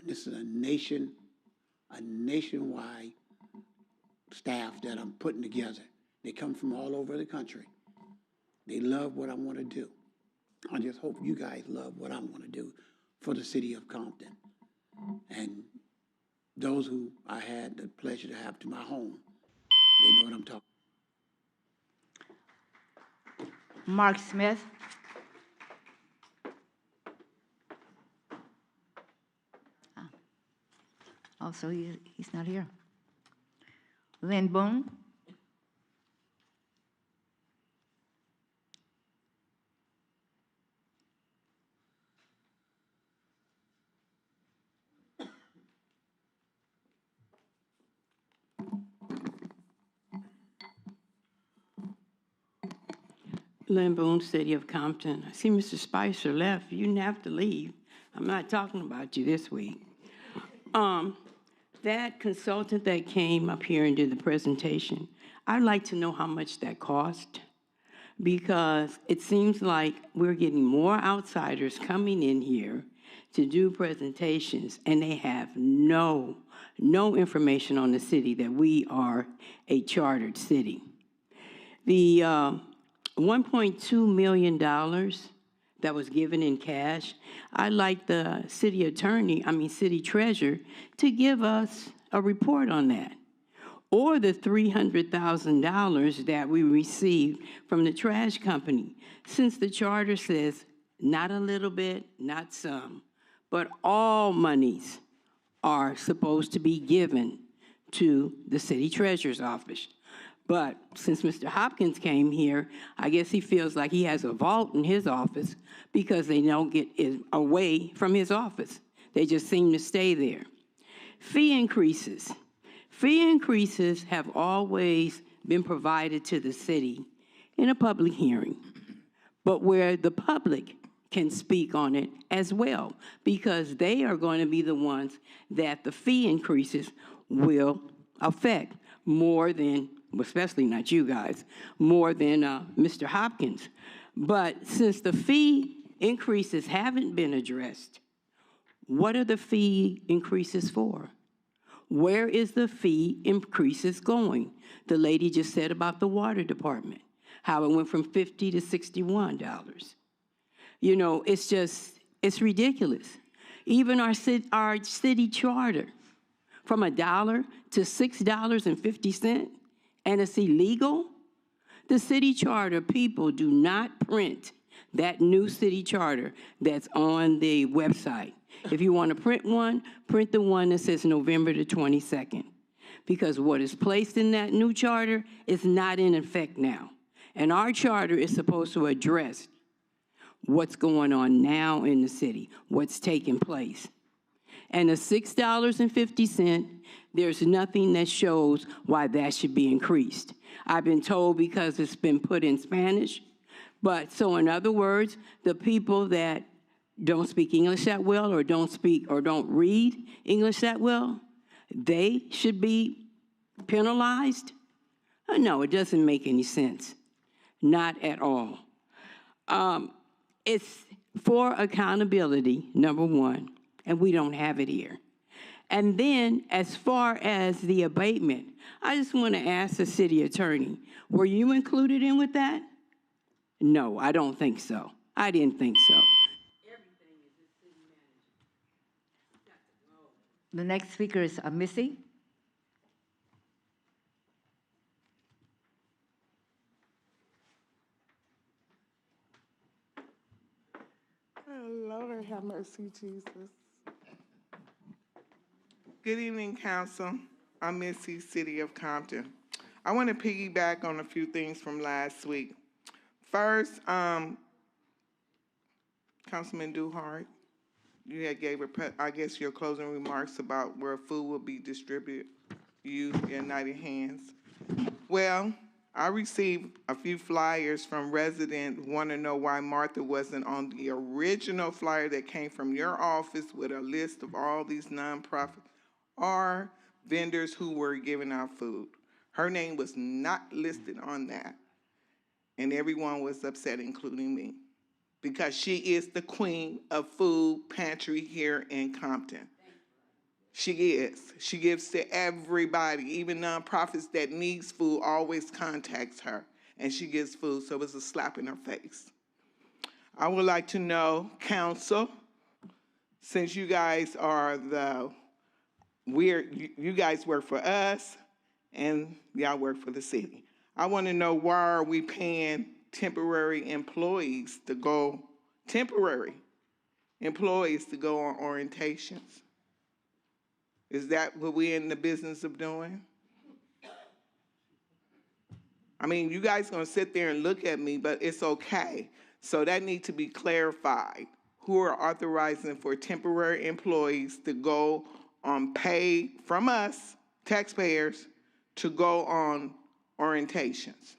This is a nationwide staff that I'm putting together. They come from all over the country. They love what I want to do. I just hope you guys love what I want to do for the city of Compton. And those who I had the pleasure to have to my home, they know what I'm talking about. Mark Smith. Oh, so he's not here. Lynn Boone. Lynn Boone, City of Compton. I see Mr. Spicer left. You didn't have to leave. I'm not talking about you this week. That consultant that came up here and did the presentation, I'd like to know how much that cost, because it seems like we're getting more outsiders coming in here to do presentations, and they have no information on the city that we are a chartered city. The $1.2 million that was given in cash, I'd like the city treasurer, to give us a report on that. Or the $300,000 that we received from the trash company, since the charter says not a little bit, not some, but all monies are supposed to be given to the city treasurer's office. But since Mr. Hopkins came here, I guess he feels like he has a vault in his office because they don't get it away from his office. They just seem to stay there. Fee increases. Fee increases have always been provided to the city in a public hearing, but where the public can speak on it as well, because they are going to be the ones that the fee increases will affect more than, especially not you guys, more than Mr. Hopkins. But since the fee increases haven't been addressed, what are the fee increases for? Where is the fee increases going? The lady just said about the water department, how it went from $50 to $61. It's ridiculous. Even our city charter, from $1 to $6.50, and it's illegal? The city charter people do not print that new city charter that's on the website. If you want to print one, print the one that says November the 22nd, because what is placed in that new charter is not in effect now. And our charter is supposed to address what's going on now in the city, what's taking place. And the $6.50, there's nothing that shows why that should be increased. I've been told because it's been put in Spanish. But so in other words, the people that don't speak English that well, or don't speak or don't read English that well, they should be penalized? No, it doesn't make any sense. Not at all. It's for accountability, number one, and we don't have it here. And then, as far as the abatement, I just want to ask the city attorney, were you included in with that? No, I don't think so. I didn't think so. The next speaker is Missy. Oh, Lord, have mercy, Jesus. Good evening, Council. I'm Missy, City of Compton. I want to piggyback on a few things from last week. First, Councilman Duhart, you had gave, I guess, your closing remarks about where food will be distributed, you, United Hands. Well, I received a few flyers from residents who want to know why Martha wasn't on the original flyer that came from your office with a list of all these nonprofits or vendors who were giving out food. Her name was not listed on that, and everyone was upset, including me, because she is the queen of food pantry here in Compton. She is. She gives to everybody, even nonprofits that needs food always contacts her, and she gives food, so it's a slap in her face. I would like to know, Council, since you guys are you guys work for us, and y'all work for the city. I want to know, why are we paying temporary employees to go on orientations? Is that what we're in the business of doing? I mean, you guys gonna sit there and look at me, but it's okay. So that needs to be clarified. Who are authorizing for temporary employees to go on pay from us, taxpayers, to go on orientations?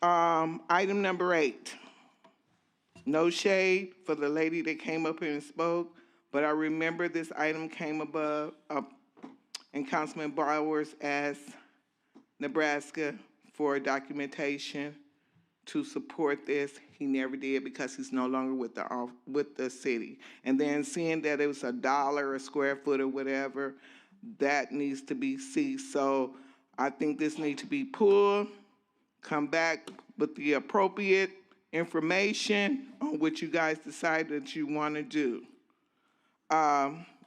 Item number 8. No shade for the lady that came up here and spoke, but I remember this item came up in Councilman Bowers asked Nebraska for documentation to support this. He never did because he's no longer with the city. And then seeing that it was $1 a square foot or whatever, that needs to be ceased. So I think this needs to be pulled, come back with the appropriate information on what you guys decide that you want to do.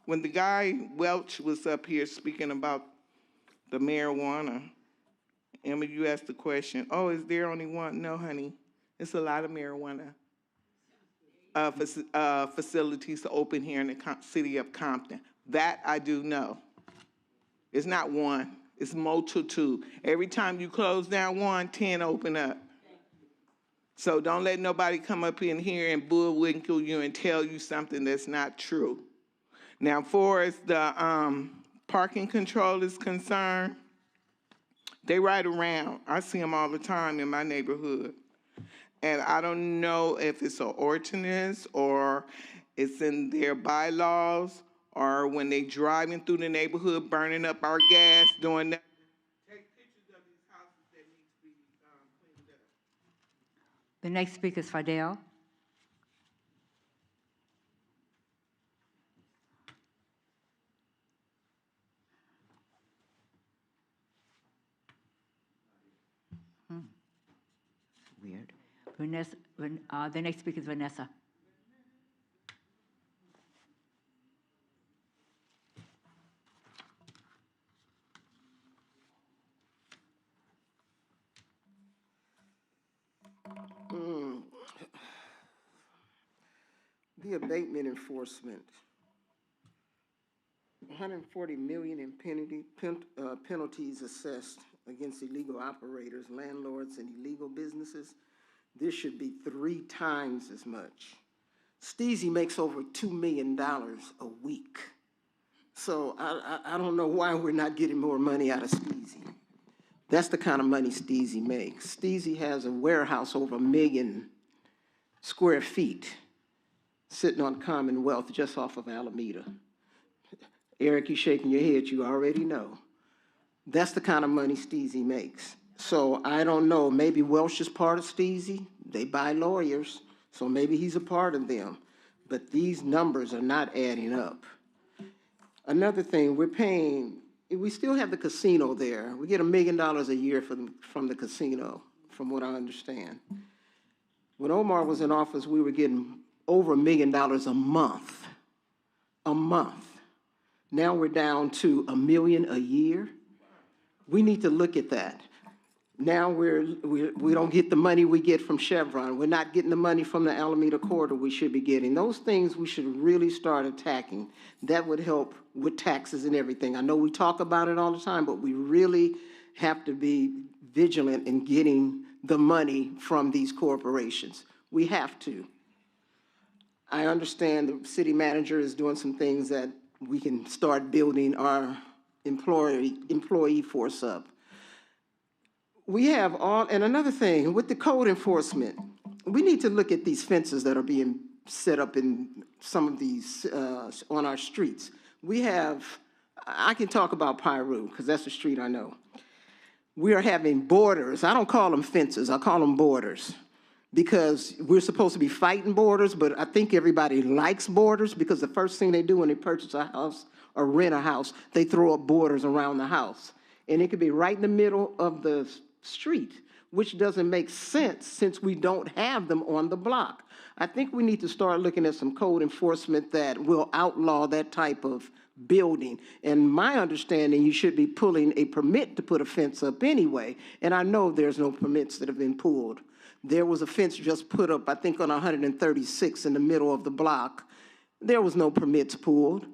When the guy Welch was up here speaking about the marijuana, Emma, you asked the question, oh, is there only one? No, honey, it's a lot of marijuana facilities to open here in the city of Compton. That I do know. It's not one, it's multitude. Every time you close down one, 10 open up. So don't let nobody come up in here and bullwinkle you and tell you something that's not true. Now, as far as the parking control is concerned, they ride around. I see them all the time in my neighborhood. And I don't know if it's an ordinance or it's in their bylaws or when they driving through the neighborhood, burning up our gas, doing that. Take pictures of these houses that need to be cleaned up. The next speaker is Fidel. Weird. Vanessa, the next speaker is Vanessa. The abatement enforcement, 140 million in penalties assessed against illegal operators, landlords, and illegal businesses. This should be 3 times as much. Steezy makes over $2 million a week. So I don't know why we're not getting more money out of Steezy. That's the kind of money Steezy makes. Steezy has a warehouse over 1 million square feet sitting on Commonwealth just off of Alameda. Eric, you shaking your head, you already know. That's the kind of money Steezy makes. So I don't know, maybe Welsh is part of Steezy. They buy lawyers, so maybe he's a part of them. But these numbers are not adding up. Another thing, we still have the casino there. We get $1 million a year from the casino, from what I understand. When Omar was in office, we were getting over $1 million a month. A month. Now we're down to $1 million a year. We need to look at that. Now we don't get the money we get from Chevron. We're not getting the money from the Alameda Corridor we should be getting. Those things we should really start attacking. That would help with taxes and everything. I know we talk about it all the time, but we really have to be vigilant in getting the money from these corporations. We have to. I understand the city manager is doing some things that we can start building our employee force up. We have all, and another thing, with the code enforcement, we need to look at these fences that are being set up in some of these, on our streets. We have, I can talk about Piru, because that's the street I know. We are having borders. I don't call them fences, I call them borders. Because we're supposed to be fighting borders, but I think everybody likes borders, because the first thing they do when they purchase a house or rent a house, they throw up borders around the house. And it could be right in the middle of the street, which doesn't make sense since we don't have them on the block. I think we need to start looking at some code enforcement that will outlaw that type of building. And my understanding, you should be pulling a permit to put a fence up anyway. And I know there's no permits that have been pulled. There was a fence just put up, I think, on 136 in the middle of the block. There was no permits pulled.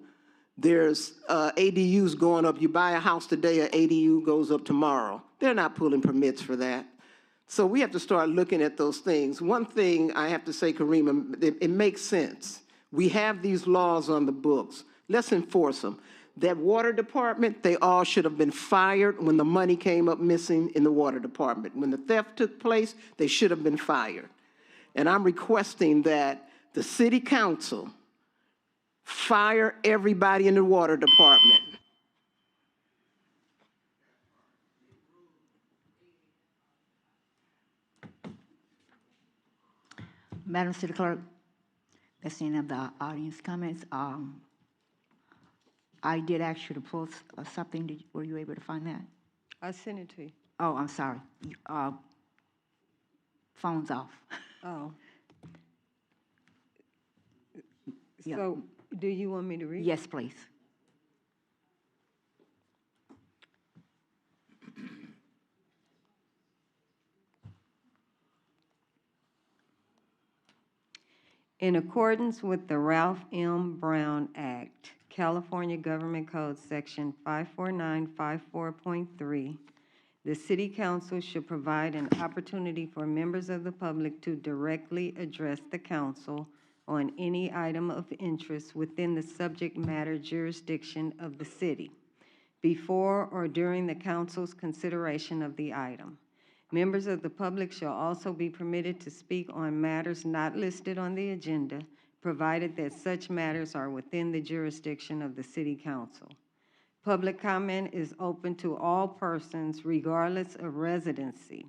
There's ADUs going up. You buy a house today, an ADU goes up tomorrow. They're not pulling permits for that. So we have to start looking at those things. One thing I have to say, Karima, it makes sense. We have these laws on the books. Let's enforce them. That water department, they all should have been fired when the money came up missing in the water department. When the theft took place, they should have been fired. And I'm requesting that the city council fire everybody in the water department. Madam City Clerk, that's the end of the audience comments. I did ask you to post something. Were you able to find that? I sent it to you. Oh, I'm sorry. Phone's off. Oh. Yeah. So, do you want me to read? Yes, please. In accordance with the Ralph M. Brown Act, California Government Code Section 54954.3, the City Council should provide an opportunity for members of the public to directly address the council on any item of interest within the subject matter jurisdiction of the city, before or during the council's consideration of the item. Members of the public shall also be permitted to speak on matters not listed on the agenda, provided that such matters are within the jurisdiction of the City Council. Public comment is open to all persons regardless of residency.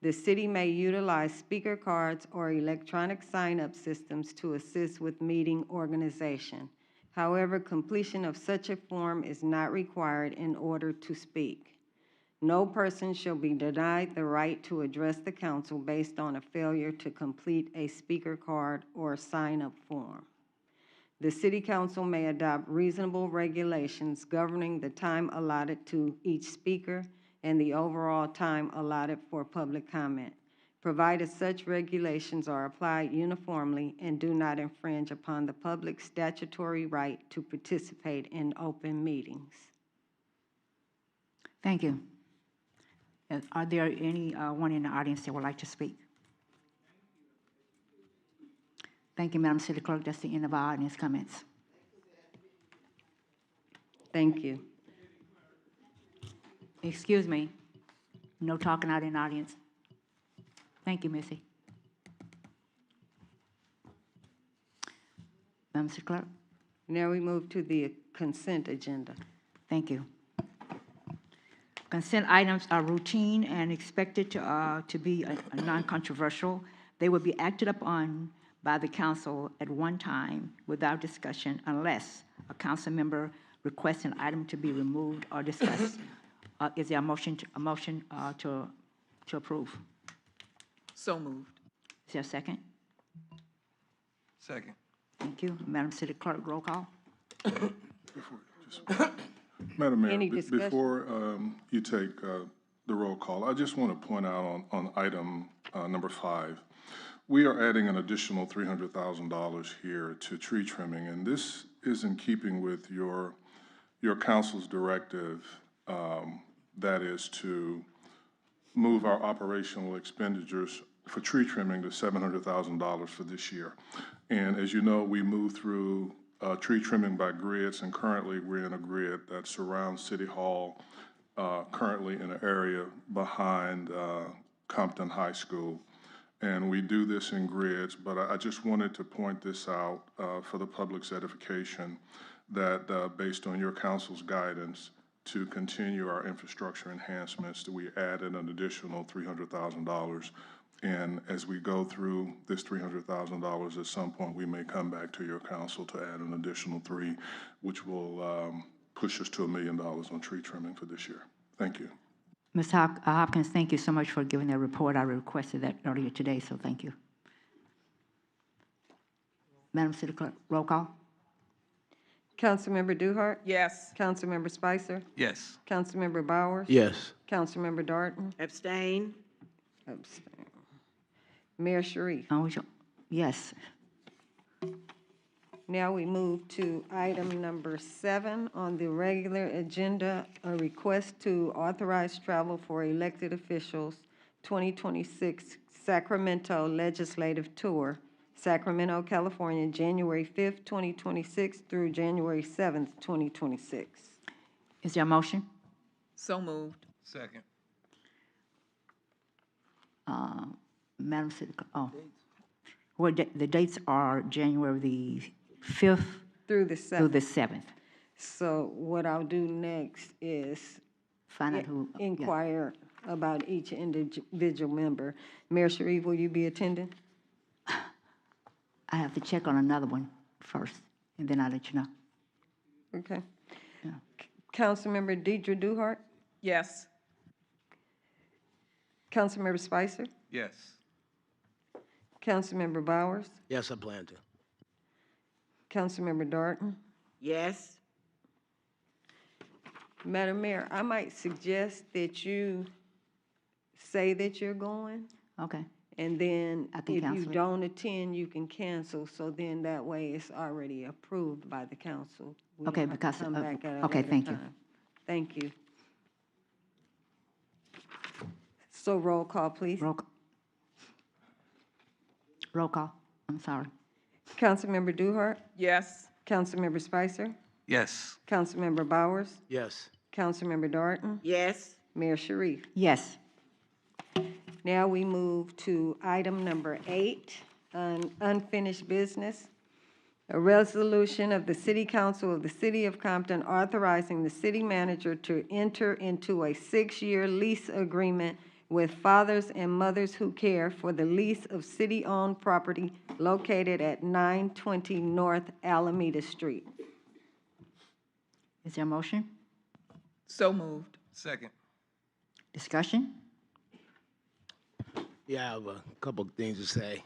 The city may utilize speaker cards or electronic sign-up systems to assist with meeting organization. However, completion of such a form is not required in order to speak. No person shall be denied the right to address the council based on a failure to complete a speaker card or sign-up form. The City Council may adopt reasonable regulations governing the time allotted to each speaker and the overall time allotted for public comment, provided such regulations are applied uniformly and do not infringe upon the public's statutory right to participate in open meetings. Thank you. Are there anyone in the audience that would like to speak? Thank you, Madam City Clerk. That's the end of our audience comments. Thank you. Excuse me. No talking out in the audience. Thank you, Missy. Madam City Clerk. Now we move to the consent agenda. Thank you. Consent items are routine and expected to be non-controversial. They will be acted upon by the council at one time without discussion unless a council member requesting an item to be removed or discussed. Is there a motion to approve? So moved. Is there a second? Second. Thank you. Madam City Clerk, roll call. Madam Mayor, Any discussion? before you take the roll call, I just want to point out on item number 5, we are adding an additional $300,000 here to tree trimming, and this is in keeping with your council's directive, that is to move our operational expenditures for tree trimming to $700,000 for this year. And as you know, we move through tree trimming by grids, and currently we're in a grid that surrounds City Hall, currently in an area behind Compton High School. And we do this in grids, but I just wanted to point this out for the public's edification, that based on your council's guidance to continue our infrastructure enhancements, that we added an additional $300,000. And as we go through this $300,000, at some point, we may come back to your council to add an additional $3, which will push us to $1 million on tree trimming for this year. Thank you. Ms. Hopkins, thank you so much for giving that report. I requested that earlier today, so thank you. Madam City Clerk, roll call. Councilmember Duhart? Yes. Councilmember Spicer? Yes. Councilmember Bowers? Yes. Councilmember Darton? Abstain? Abstain. Mayor Sharif? Yes. Now we move to item number 7 on the regular agenda, a request to authorize travel for elected officials, 2026 Sacramento Legislative Tour, Sacramento, California, January 5th, 2026 through January 7th, 2026. Is there a motion? So moved. Second. Madam City Clerk, well, the dates are January the 5th Through the 7th. through the 7th. So what I'll do next is Find out who. yeah. inquire about each individual member. Mayor Sharif, will you be attending? I have to check on another one first, and then I'll let you know. Okay. Yeah. Councilmember Deidre Duhart? Yes. Councilmember Spicer? Yes. Councilmember Bowers? Yes, I plan to. Councilmember Darton? Yes? Madam Mayor, I might suggest that you say that you're going, Okay. and then I can if you cancel it. don't attend, you can cancel, so then that way it's already approved by the council. We Okay, don't have to because come of- back at a okay, later thank you. time. Thank you. So roll call, please. Roll call. I'm sorry. Councilmember Duhart? Yes. Councilmember Spicer? Yes. Councilmember Bowers? Yes. Councilmember Darton? Yes? Mayor Sharif? Yes. Now we move to item number 8, unfinished business. A resolution of the City Council of the City of Compton authorizing the city manager to enter into a 6-year lease agreement with Fathers and Mothers Who Care for the lease of city-owned property located at 920 North Alameda Street. Is there a motion? So moved. Second. Discussion? Yeah, I have a couple things to say.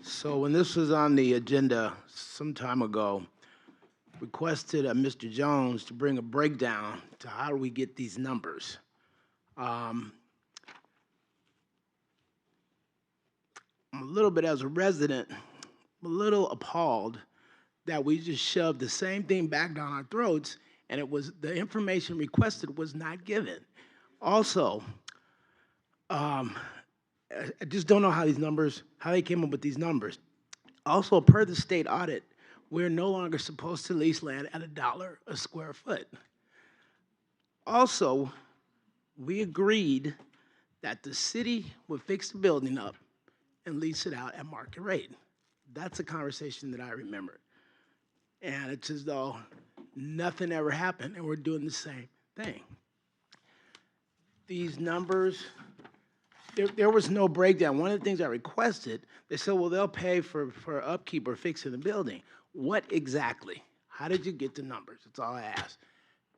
So when this was on the agenda some time ago, requested Mr. Jones to bring a breakdown to how do we get these numbers. I'm a little bit, as a resident, I'm a little appalled that we just shoved the same thing back down our throats, and it was, the information requested was not given. Also, I just don't know how these numbers, how they came up with these numbers. Also, per the state audit, we're no longer supposed to lease land at $1 a square foot. Also, we agreed that the city would fix the building up and lease it out at market rate. That's a conversation that I remember. And it's as though nothing ever happened and we're doing the same thing. These numbers, there was no breakdown. One of the things I requested, they said, well, they'll pay for upkeep or fixing the building. What exactly? How did you get the numbers? That's all I asked.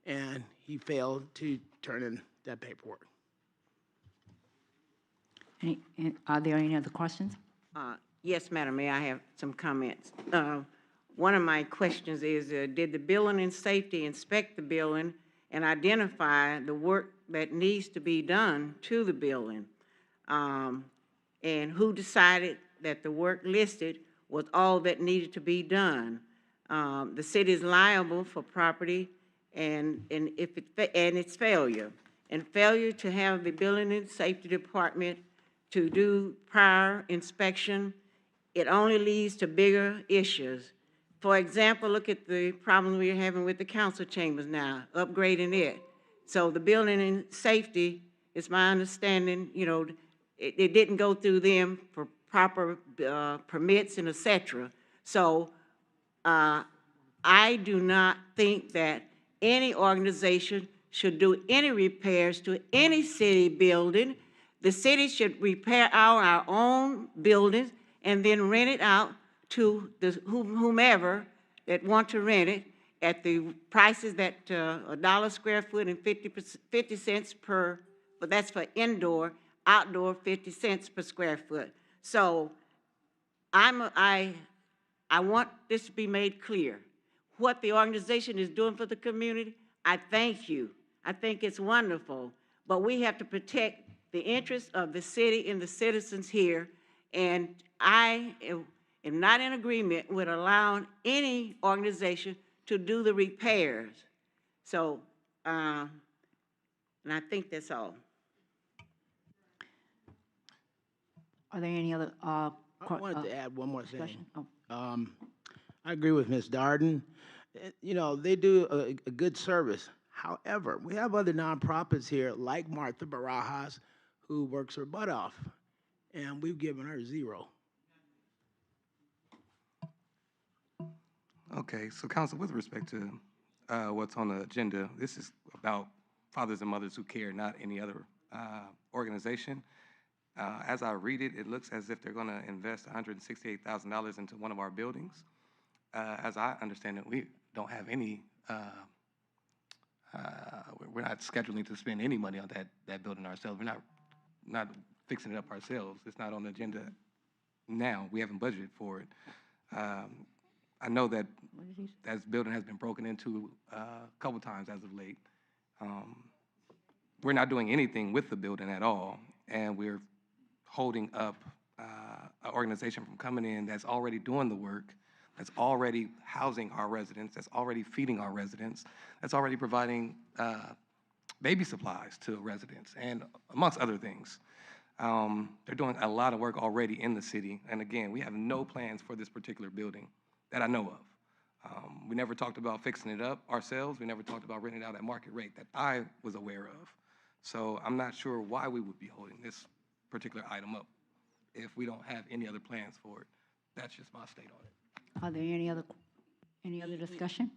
And he failed to turn in that paperwork. Are there any other questions? Yes, Madam Mayor, I have some comments. One of my questions is, did the building and safety inspect the building and identify the work that needs to be done to the building? And who decided that the work listed was all that needed to be done? The city is liable for property and its failure. And failure to have the building and safety department to do prior inspection, it only leads to bigger issues. For example, look at the problem we're having with the council chambers now, upgrading it. So the building and safety, it's my understanding, you know, it didn't go through them for proper permits and et cetera. So I do not think that any organization should do any repairs to any city building. The city should repair our own buildings and then rent it out to whomever that want to rent it at the prices that $1 square foot and 50 cents per, but that's for indoor, outdoor 50 cents per square foot. So I want this to be made clear. What the organization is doing for the community, I thank you. I think it's wonderful, but we have to protect the interests of the city and the citizens here, and I am not in agreement with allowing any organization to do the repairs. So, and I think that's all. Are there any other I wanted to add one more thing. discussion? Oh. I agree with Ms. Darden. You know, they do a good service. However, we have other nonprofits here like Martha Barajas, who works her butt off, and we've given her 0. Okay, so council, with respect to what's on the agenda, this is about fathers and mothers who care, not any other organization. As I read it, it looks as if they're going to invest $168,000 into one of our buildings. As I understand it, we don't have any, we're not scheduling to spend any money on that building ourselves. We're not fixing it up ourselves. It's not on the agenda now. We haven't budgeted for it. I know that that building has been broken into a couple times as of late. We're not doing anything with the building at all, and we're holding up an organization from coming in that's already doing the work, that's already housing our residents, that's already feeding our residents, that's already providing baby supplies to residents, and amongst other things. They're doing a lot of work already in the city, and again, we have no plans for this particular building that I know of. We never talked about fixing it up ourselves. We never talked about renting it out at market rate that I was aware of. So I'm not sure why we would be holding this particular item up if we don't have any other plans for it. That's just my state on it. Are there any other discussion?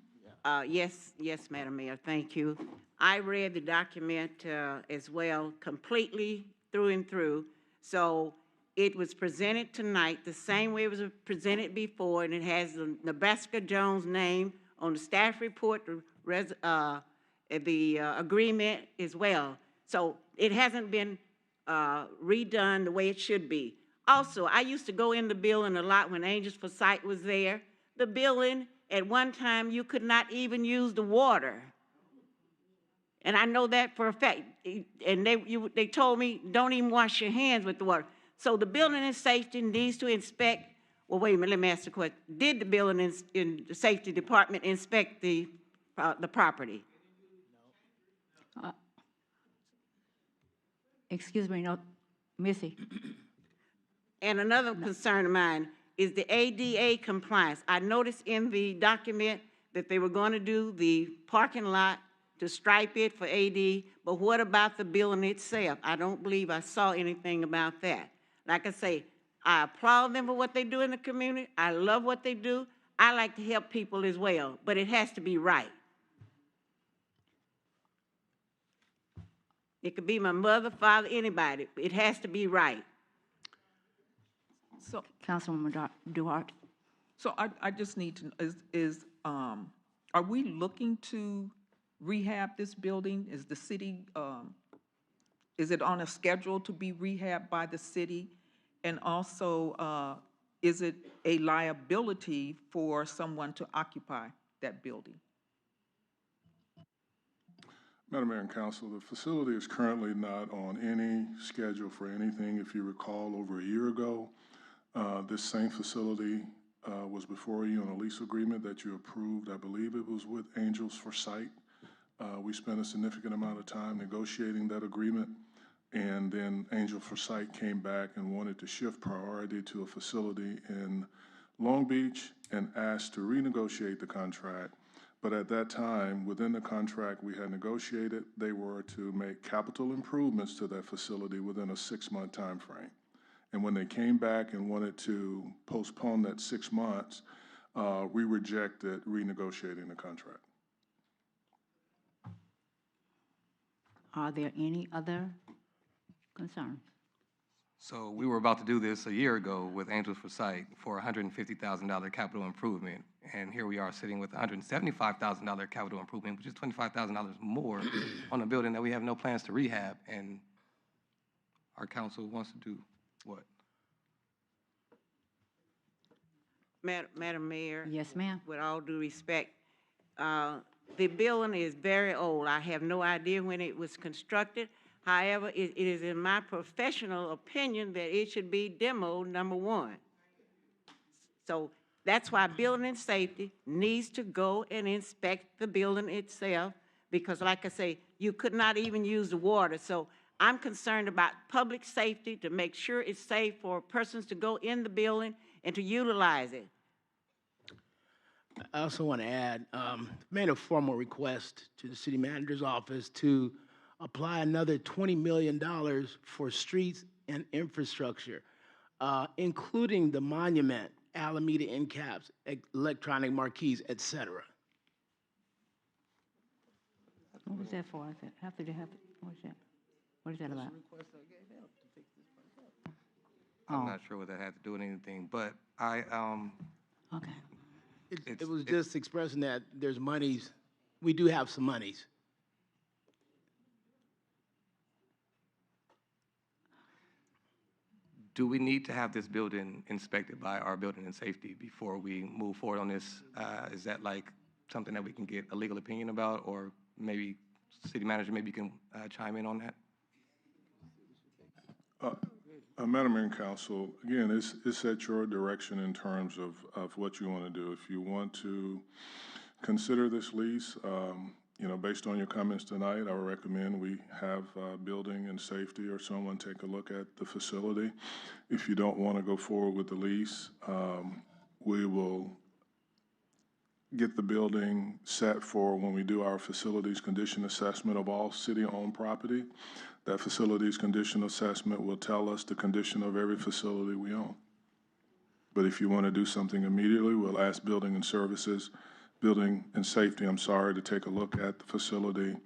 Yes, Madam Mayor, thank you. I read the document as well, completely through and through. So it was presented tonight the same way it was presented before, and it has the Nebraska Jones name on the staff report, the agreement as well. So it hasn't been redone the way it should be. Also, I used to go in the building a lot when Angels for Sight was there. The building, at one time, you could not even use the water. And I know that for a fact. And they told me, don't even wash your hands with the water. So the building and safety needs to inspect, well, wait a minute, let me ask the question. Did the building and the safety department inspect the property? Excuse me, no, Missy. And another concern of mine is the ADA compliance. I noticed in the document that they were going to do the parking lot to stripe it for AD, but what about the building itself? I don't believe I saw anything about that. Like I say, I applaud them for what they do in the community. I love what they do. I like to help people as well, but it has to be right. It could be my mother, father, anybody. It has to be right. So, Councilwoman Duarte. So I just need to know, are we looking to rehab this building? Is the city, is it on a schedule to be rehabbed by the city? And also, is it a liability for someone to occupy that building? Madam Mayor and Council, the facility is currently not on any schedule for anything. If you recall, over a year ago, this same facility was before you on a lease agreement that you approved. I believe it was with Angels for Sight. We spent a significant amount of time negotiating that agreement, and then Angel for Sight came back and wanted to shift priority to a facility in Long Beach and asked to renegotiate the contract. But at that time, within the contract we had negotiated, they were to make capital improvements to that facility within a 6-month time frame. And when they came back and wanted to postpone that 6 months, we rejected renegotiating the contract. Are there any other concerns? So we were about to do this a year ago with Angels for Sight for a $150,000 capital improvement. And here we are sitting with a $175,000 capital improvement, which is $25,000 more on a building that we have no plans to rehab. And our council wants to do what? Madam Mayor? Yes, ma'am. With all due respect, the building is very old. I have no idea when it was constructed. However, it is in my professional opinion that it should be demoed, number one. So that's why building and safety needs to go and inspect the building itself, because like I say, you could not even use the water. So I'm concerned about public safety to make sure it's safe for persons to go in the building and to utilize it. I also want to add, made a formal request to the city manager's office to apply another $20 million for streets and infrastructure, including the monument, Alameda end caps, electronic marquees, et cetera. What was that for? After they have, what was that? What is that about? I'm not sure what that had to do with anything, but I, Okay. It was just expressing that there's monies, we do have some monies. do we need to have this building inspected by our building and safety before we move forward on this? Is that like something that we can get a legal opinion about, or maybe city manager, maybe you can chime in on that? Madam Mayor and Council, again, it's at your direction in terms of what you want to do. If you want to consider this lease, based on your comments tonight, I would recommend we have building and safety or someone take a look at the facility. If you don't want to go forward with the lease, we will get the building set for when we do our facilities condition assessment of all city-owned property. That facilities condition assessment will tell us the condition of every facility we own. But if you want to do something immediately, we'll ask building and safety, to take a look at the facility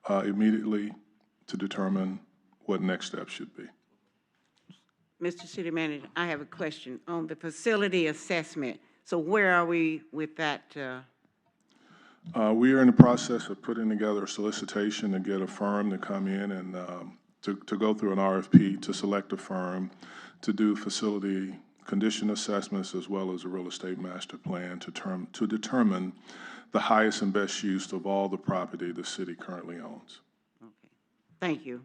immediately to determine what next steps should be. Mr. City Manager, I have a question on the facility assessment. So where are we with that? We are in the process of putting together a solicitation to get a firm to come in and to go through an RFP to select a firm to do facility condition assessments as well as a real estate master plan to determine the highest and best use of all the property the city currently owns. Okay. Thank you.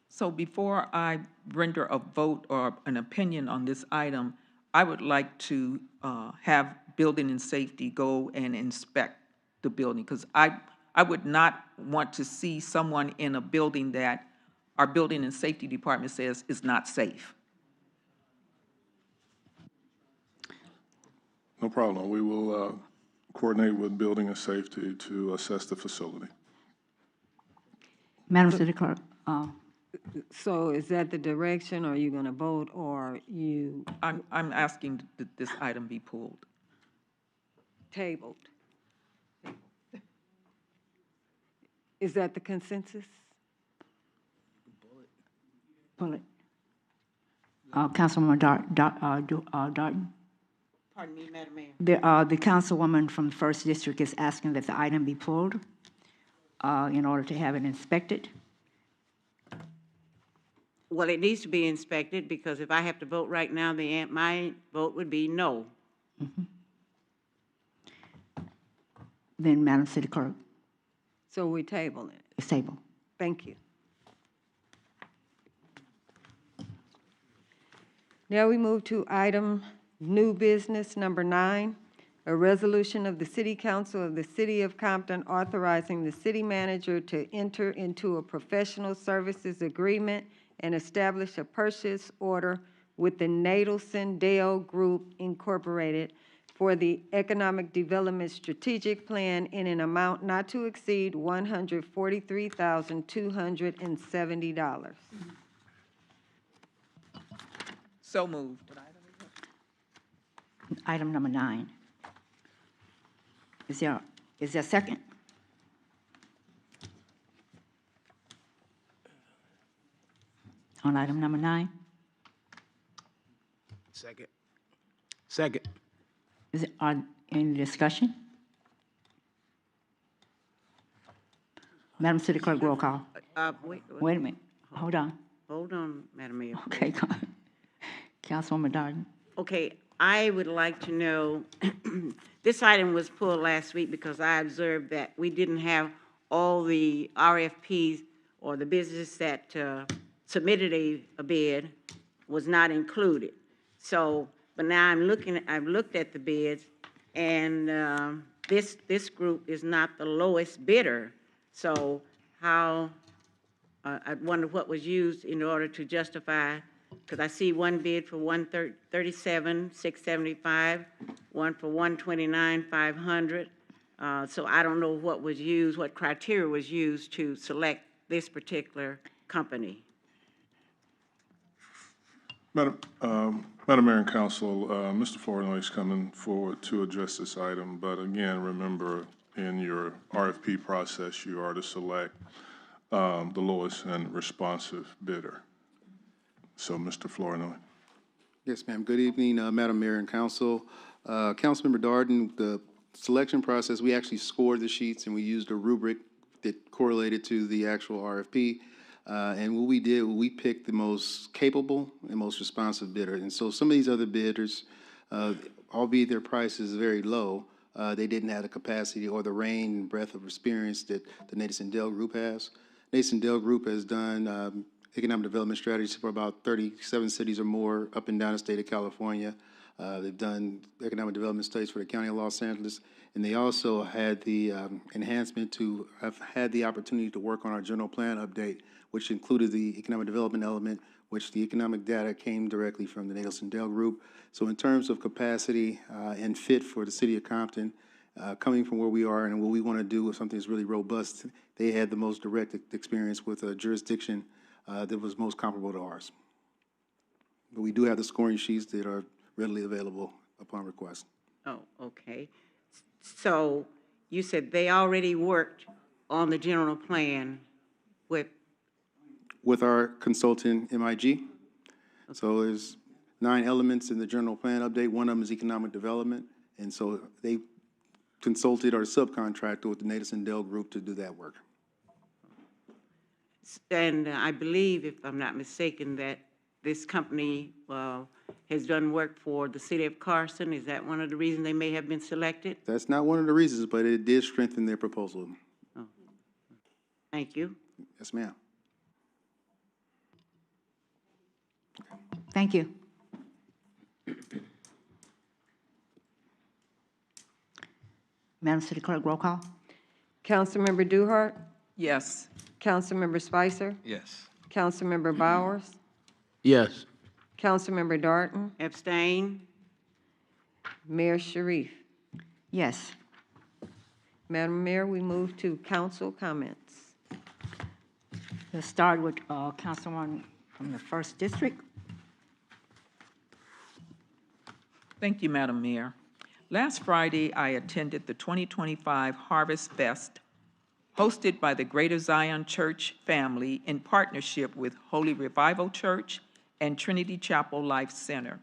So before I render a vote or an opinion on this item, I would like to have building and safety go and inspect the building, because I would not want to see someone in a building that our building and safety department says is not safe. No problem. We will coordinate with building and safety to assess the facility. Madam City Clerk. So is that the direction? Are you going to vote, or you? I'm asking that this item be pulled. Tabled. Is that the consensus? Pull it. Councilwoman Darton. Pardon me, Madam Mayor. The councilwoman from the First District is asking that the item be pulled in order to have it inspected. Well, it needs to be inspected, because if I have to vote right now, my vote would be no. Then, Madam City Clerk, So we table it. it's tabled. Thank you. Now we move to item new business number 9, a resolution of the City Council of the City of Compton authorizing the city manager to enter into a professional services agreement and establish a purchase order with the Nadelson Dale Group Incorporated for the Economic Development Strategic Plan in an amount not to exceed $143,270. So moved. Item number 9. Is there a second? On item number 9? Second. Second. Is it on any discussion? Madam City Clerk, roll call. Wait a minute. Hold on. Hold on, Madam Mayor. Okay, go on. Councilwoman Darden. Okay, I would like to know, this item was pulled last week because I observed that we didn't have all the RFPs or the business that submitted a bid was not included. So, but now I've looked at the bids, and this group is not the lowest bidder. So how, I wonder what was used in order to justify, because I see one bid for $137,675, one for $129,500. So I don't know what was used, what criteria was used to select this particular company. Madam Mayor and Council, Mr. Flournoy is coming forward to address this item, but again, remember, in your RFP process, you are to select the lowest and responsive bidder. So, Mr. Flournoy. Yes, ma'am. Good evening, Madam Mayor and Council. Councilmember Darden, the selection process, we actually scored the sheets and we used a rubric that correlated to the actual RFP. And what we did, we picked the most capable and most responsive bidder. And so some of these other bidders, albeit their price is very low, they didn't have the capacity or the range and breadth of experience that the Nadelson Dale Group has. Nadelson Dale Group has done economic development strategies for about 37 cities or more up and down the state of California. They've done economic development studies for the County of Los Angeles, and they also had the enhancement to have had the opportunity to work on our general plan update, which included the economic development element, which the economic data came directly from the Nadelson Dale Group. So in terms of capacity and fit for the city of Compton, coming from where we are and what we want to do with something that's really robust, they had the most direct experience with a jurisdiction that was most comparable to ours. But we do have the scoring sheets that are readily available upon request. Oh, okay. So you said they already worked on the general plan with our consultant, MIG. So there's 9 elements in the general plan update. One of them is economic development. And so they consulted or subcontracted with the Nadelson Dale Group to do that work. And I believe, if I'm not mistaken, that this company has done work for the city of Carson. Is that one of the reasons they may have been selected? That's not one of the reasons, but it did strengthen their proposal. Oh. Thank you. Yes, ma'am. Thank you. Madam City Clerk, roll call. Councilmember Duhart? Yes. Councilmember Spicer? Yes. Councilmember Bowers? Yes. Councilmember Darden? Abstain? Mayor Sharif? Yes. Madam Mayor, we move to council comments. Let's start with Councilwoman from the First District. Thank you, Madam Mayor. Last Friday, I attended the 2025 Harvest Fest hosted by the Greater Zion Church family in partnership with Holy Revival Church and Trinity Chapel Life Center.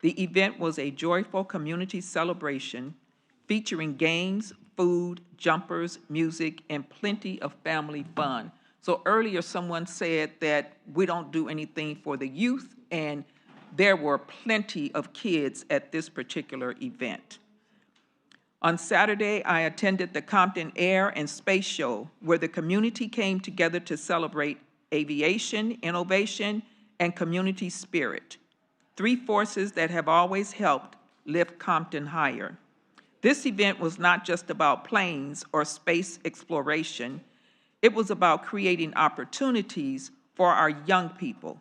The event was a joyful community celebration featuring games, food, jumpers, music, and plenty of family fun. So earlier, someone said that we don't do anything for the youth, and there were plenty of kids at this particular event. On Saturday, I attended the Compton Air and Space Show, where the community came together to celebrate aviation, innovation, and community spirit, three forces that have always helped lift Compton higher. This event was not just about planes or space exploration. It was about creating opportunities for our young people,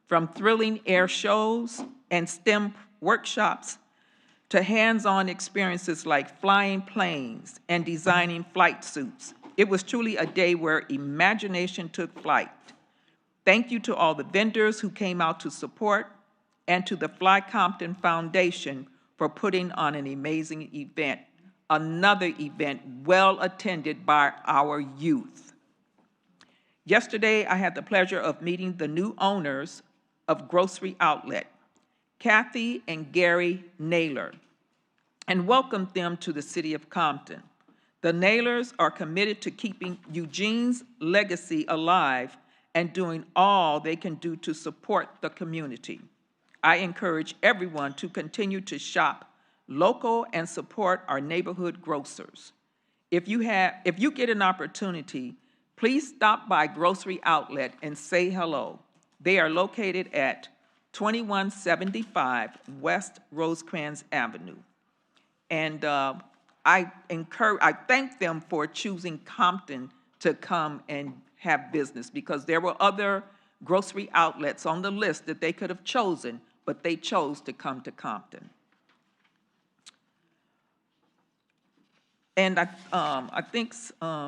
from thrilling air shows and STEM workshops to hands-on experiences like flying planes and designing flight suits. It was truly a day where imagination took flight. Thank you to all the vendors who came out to support, and to the Fly Compton Foundation for putting on an amazing event, another event well attended by our youth. Yesterday, I had the pleasure of meeting the new owners of Grocery Outlet, Kathy and Gary Naylor, and welcomed them to the city of Compton. The Naylors are committed to keeping Eugene's legacy alive and doing all they can do to support the community. I encourage everyone to continue to shop local and support our neighborhood grocers. If you get an opportunity, please stop by Grocery Outlet and say hello. They are located at 2175 West Rosecrans Avenue. And I thank them for choosing Compton to come and have business, because there were other grocery outlets on the list that they could have chosen, but they chose to come to Compton. And I think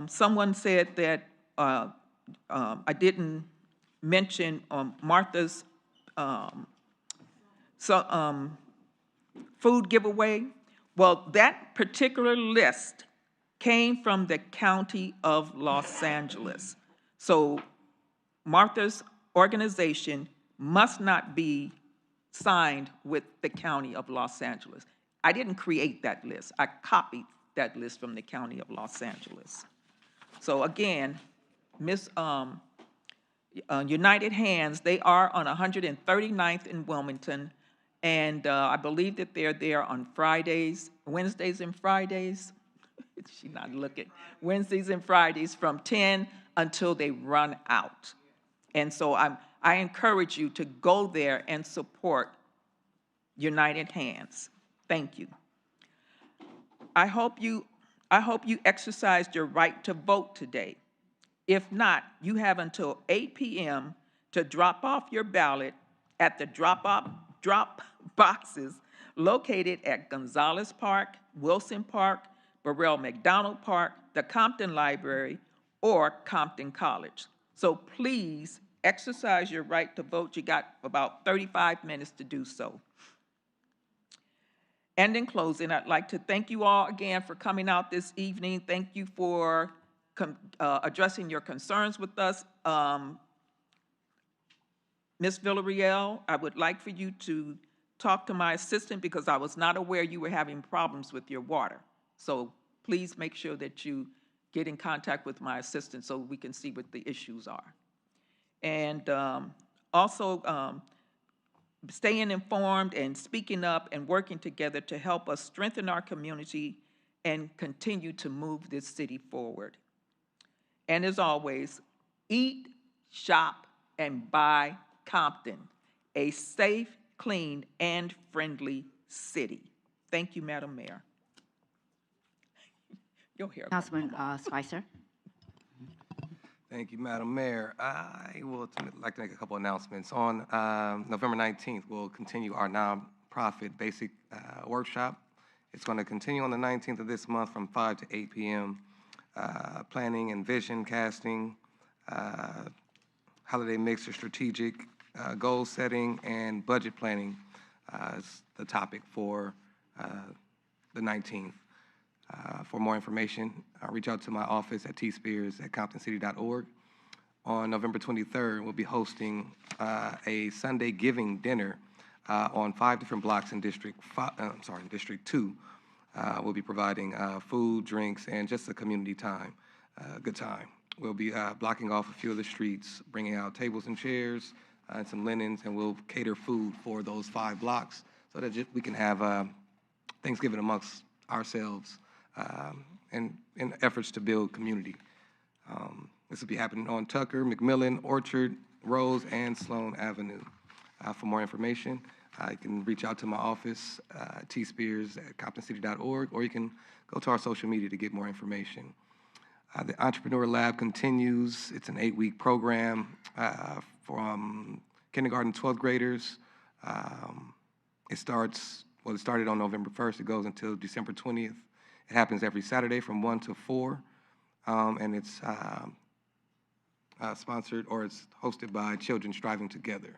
someone said that I didn't mention Martha's food giveaway. Well, that particular list came from the County of Los Angeles. So Martha's organization must not be signed with the County of Los Angeles. I didn't create that list. I copied that list from the County of Los Angeles. So again, United Hands, they are on 139th in Wilmington, and I believe that they're there on Fridays, Wednesdays and Fridays. She's not looking. Wednesdays and Fridays from 10 until they run out. And so I encourage you to go there and support United Hands. Thank you. I hope you exercised your right to vote today. If not, you have until 8 p.m. to drop off your ballot at the drop boxes located at Gonzalez Park, Wilson Park, Burrell McDonald Park, the Compton Library, or Compton College. So please exercise your right to vote. You got about 35 minutes to do so. And in closing, I'd like to thank you all again for coming out this evening. Thank you for addressing your concerns with us. Ms. Villarreal, I would like for you to talk to my assistant, because I was not aware you were having problems with your water. So please make sure that you get in contact with my assistant so we can see what the issues are. And also staying informed and speaking up and working together to help us strengthen our community and continue to move this city forward. And as always, eat, shop, and buy Compton, a safe, clean, and friendly city. Thank you, Madam Mayor. Your hair. Councilman Spicer. Thank you, Madam Mayor. I would like to make a couple announcements. On November 19th, we'll continue our nonprofit basic workshop. It's going to continue on the 19th of this month from 5 to 8 p.m. Planning and vision casting, holiday mix or strategic, goal setting, and budget planning is the topic for the 19th. For more information, reach out to my office at tspears@comptoncity.org. On November 23rd, we'll be hosting a Sunday giving dinner on 5 different blocks in District 2. We'll be providing food, drinks, and just a community time, good time. We'll be blocking off a few of the streets, bringing out tables and chairs and some linens, and we'll cater food for those 5 blocks so that we can have Thanksgiving amongst ourselves and in efforts to build community. This will be happening on Tucker, McMillan, Orchard, Rose, and Sloan Avenue. For more information, you can reach out to my office, tspears@comptoncity.org, or you can go to our social media to get more information. The Entrepreneur Lab continues. It's an 8-week program from kindergarten to 12th graders. It started on November 1st. It goes until December 20th. It happens every Saturday from 1 to 4, and it's sponsored, or it's hosted by Children Striving Together.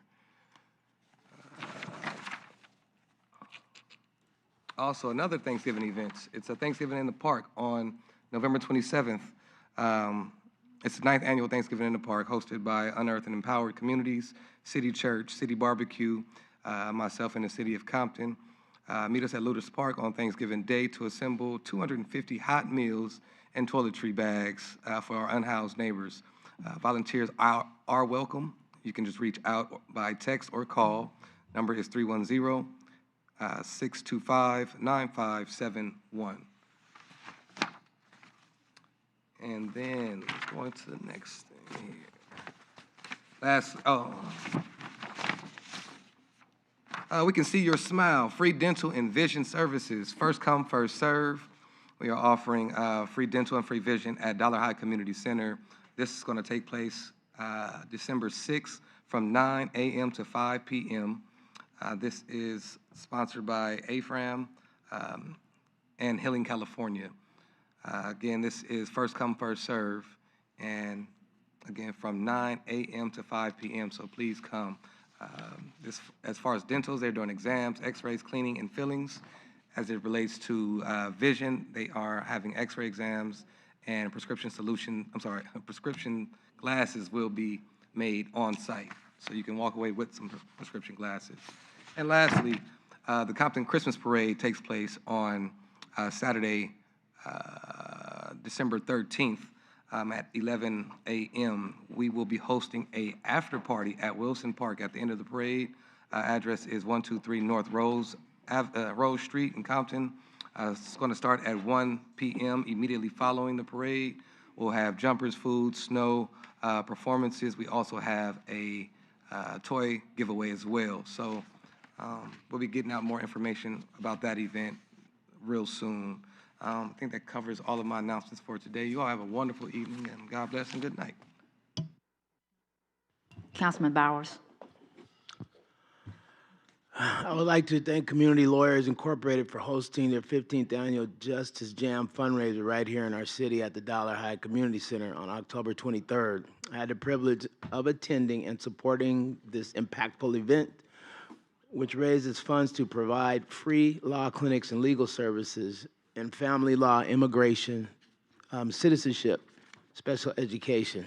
Also, another Thanksgiving event. It's a Thanksgiving in the Park on November 27th. It's the 9th annual Thanksgiving in the Park, hosted by Unearthed and Empowered Communities, City Church, City Barbecue, myself, and the City of Compton. Meet us at Ludus Park on Thanksgiving Day to assemble 250 hot meals and toiletry bags for our unhoused neighbors. Volunteers are welcome. You can just reach out by text or call. Number is 310-625-9571. And then let's go into the next thing here. We can see your smile. Free dental and vision services. First come, first serve. We are offering free dental and free vision at Dollar High Community Center. This is going to take place December 6th from 9 a.m. to 5 p.m. This is sponsored by AFRAM and Healing California. Again, this is first come, first serve, and again, from 9 a.m. to 5 p.m., so please come. As far as dentals, they're doing exams, x-rays, cleaning, and fillings. As it relates to vision, they are having x-ray exams, and prescription glasses will be made on site, so you can walk away with some prescription glasses. And lastly, the Compton Christmas Parade takes place on Saturday, December 13th at 11 a.m. We will be hosting a after party at Wilson Park at the end of the parade. Address is 123 North Rose Street in Compton. It's going to start at 1 p.m. immediately following the parade. We'll have jumpers, food, snow, performances. We also have a toy giveaway as well. So we'll be getting out more information about that event real soon. I think that covers all of my announcements for today. You all have a wonderful evening, and God bless and good night. Councilman Bowers. I would like to thank Community Lawyers Incorporated for hosting their 15th annual Justice Jam fundraiser right here in our city at the Dollar High Community Center on October 23rd. I had the privilege of attending and supporting this impactful event, which raises funds to provide free law clinics and legal services in family law, immigration, citizenship, special education,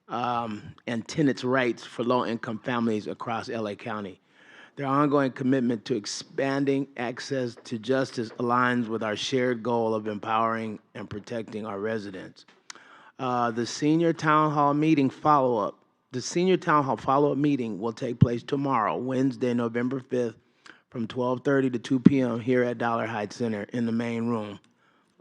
and tenants' rights for low-income families across LA County. Their ongoing commitment to expanding access to justice aligns with our shared goal of empowering and protecting our residents. The Senior Town Hall follow-up meeting will take place tomorrow, Wednesday, November 5th, from 12:30 to 2 p.m. here at Dollar Heights Center in the main room,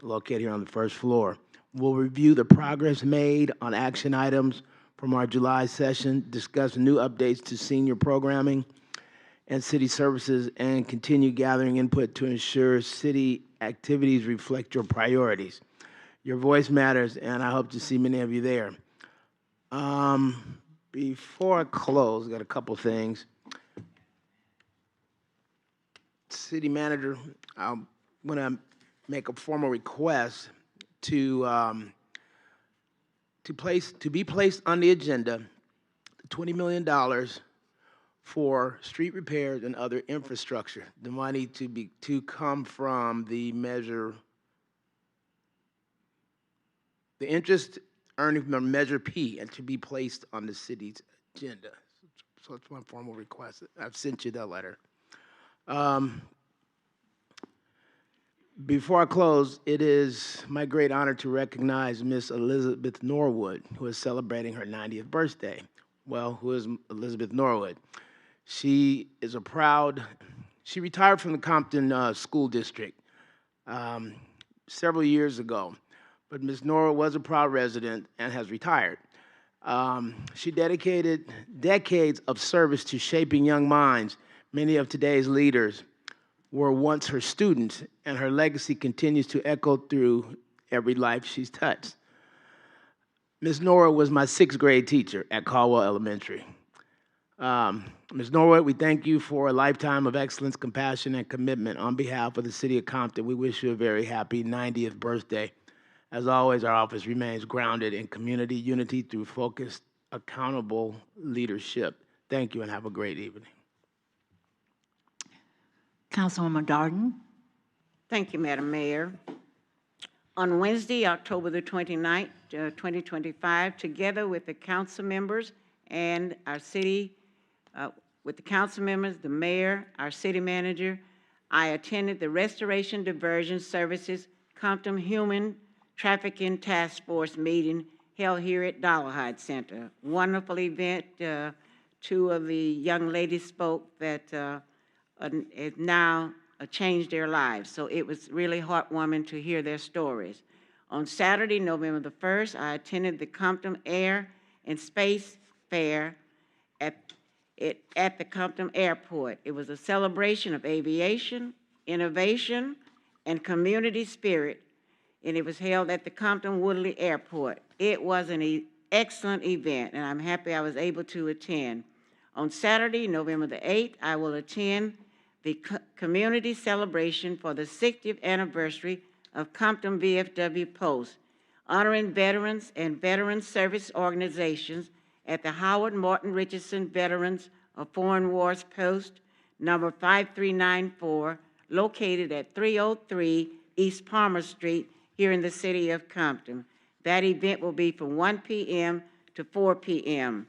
located here on the first floor. We'll review the progress made on action items from our July session, discuss new updates to senior programming and city services, and continue gathering input to ensure city activities reflect your priorities. Your voice matters, and I hope to see many of you there. Before I close, I got a couple things. City Manager, I want to make a formal request to be placed on the agenda, $20 million for street repairs and other infrastructure. The money to come from the interest earning from Measure P, and to be placed on the city's agenda. So it's my formal request. I've sent you that letter. Um, Before I close, it is my great honor to recognize Miss Elizabeth Norwood, who is celebrating her 90th birthday. Well, who is Elizabeth Norwood? She is she retired from the Compton School District um, several years ago, but Ms. Norwood was a proud resident and has retired. She dedicated decades of service to shaping young minds. Many of today's leaders were once her students, and her legacy continues to echo through every life she's touched. Ms. Norwood was my sixth grade teacher at Caldwell Elementary. Ms. Norwood, we thank you for a lifetime of excellence, compassion, and commitment. On behalf of the City of Compton, we wish you a very happy 90th birthday. As always, our office remains grounded in community unity through focused, accountable leadership. Thank you and have a great evening. Councilwoman Darden. Thank you, Madam Mayor. On Wednesday, October the 29th, 2025, together with the council members and our city, with the council members, the mayor, our city manager, I attended the Restoration Diversion Services Compton Human Trafficking Task Force meeting held here at Dollarhide Center. Wonderful event. Two of the young ladies spoke that have now changed their lives. So it was really heartwarming to hear their stories. On Saturday, November the 1st, I attended the Compton Air and Space Fair at the Compton Airport. It was a celebration of aviation, innovation, and community spirit, and it was held at the Compton Woodley Airport. It was an excellent event, and I'm happy I was able to attend. On Saturday, November the 8th, I will attend the community celebration for the 60th anniversary of Compton VFW Post, honoring veterans and veteran service organizations at the Howard Morton Richardson Veterans of Foreign Wars Post, number 5394, located at 303 East Palmer Street here in the city of Compton. That event will be from 1 p.m. to 4 p.m.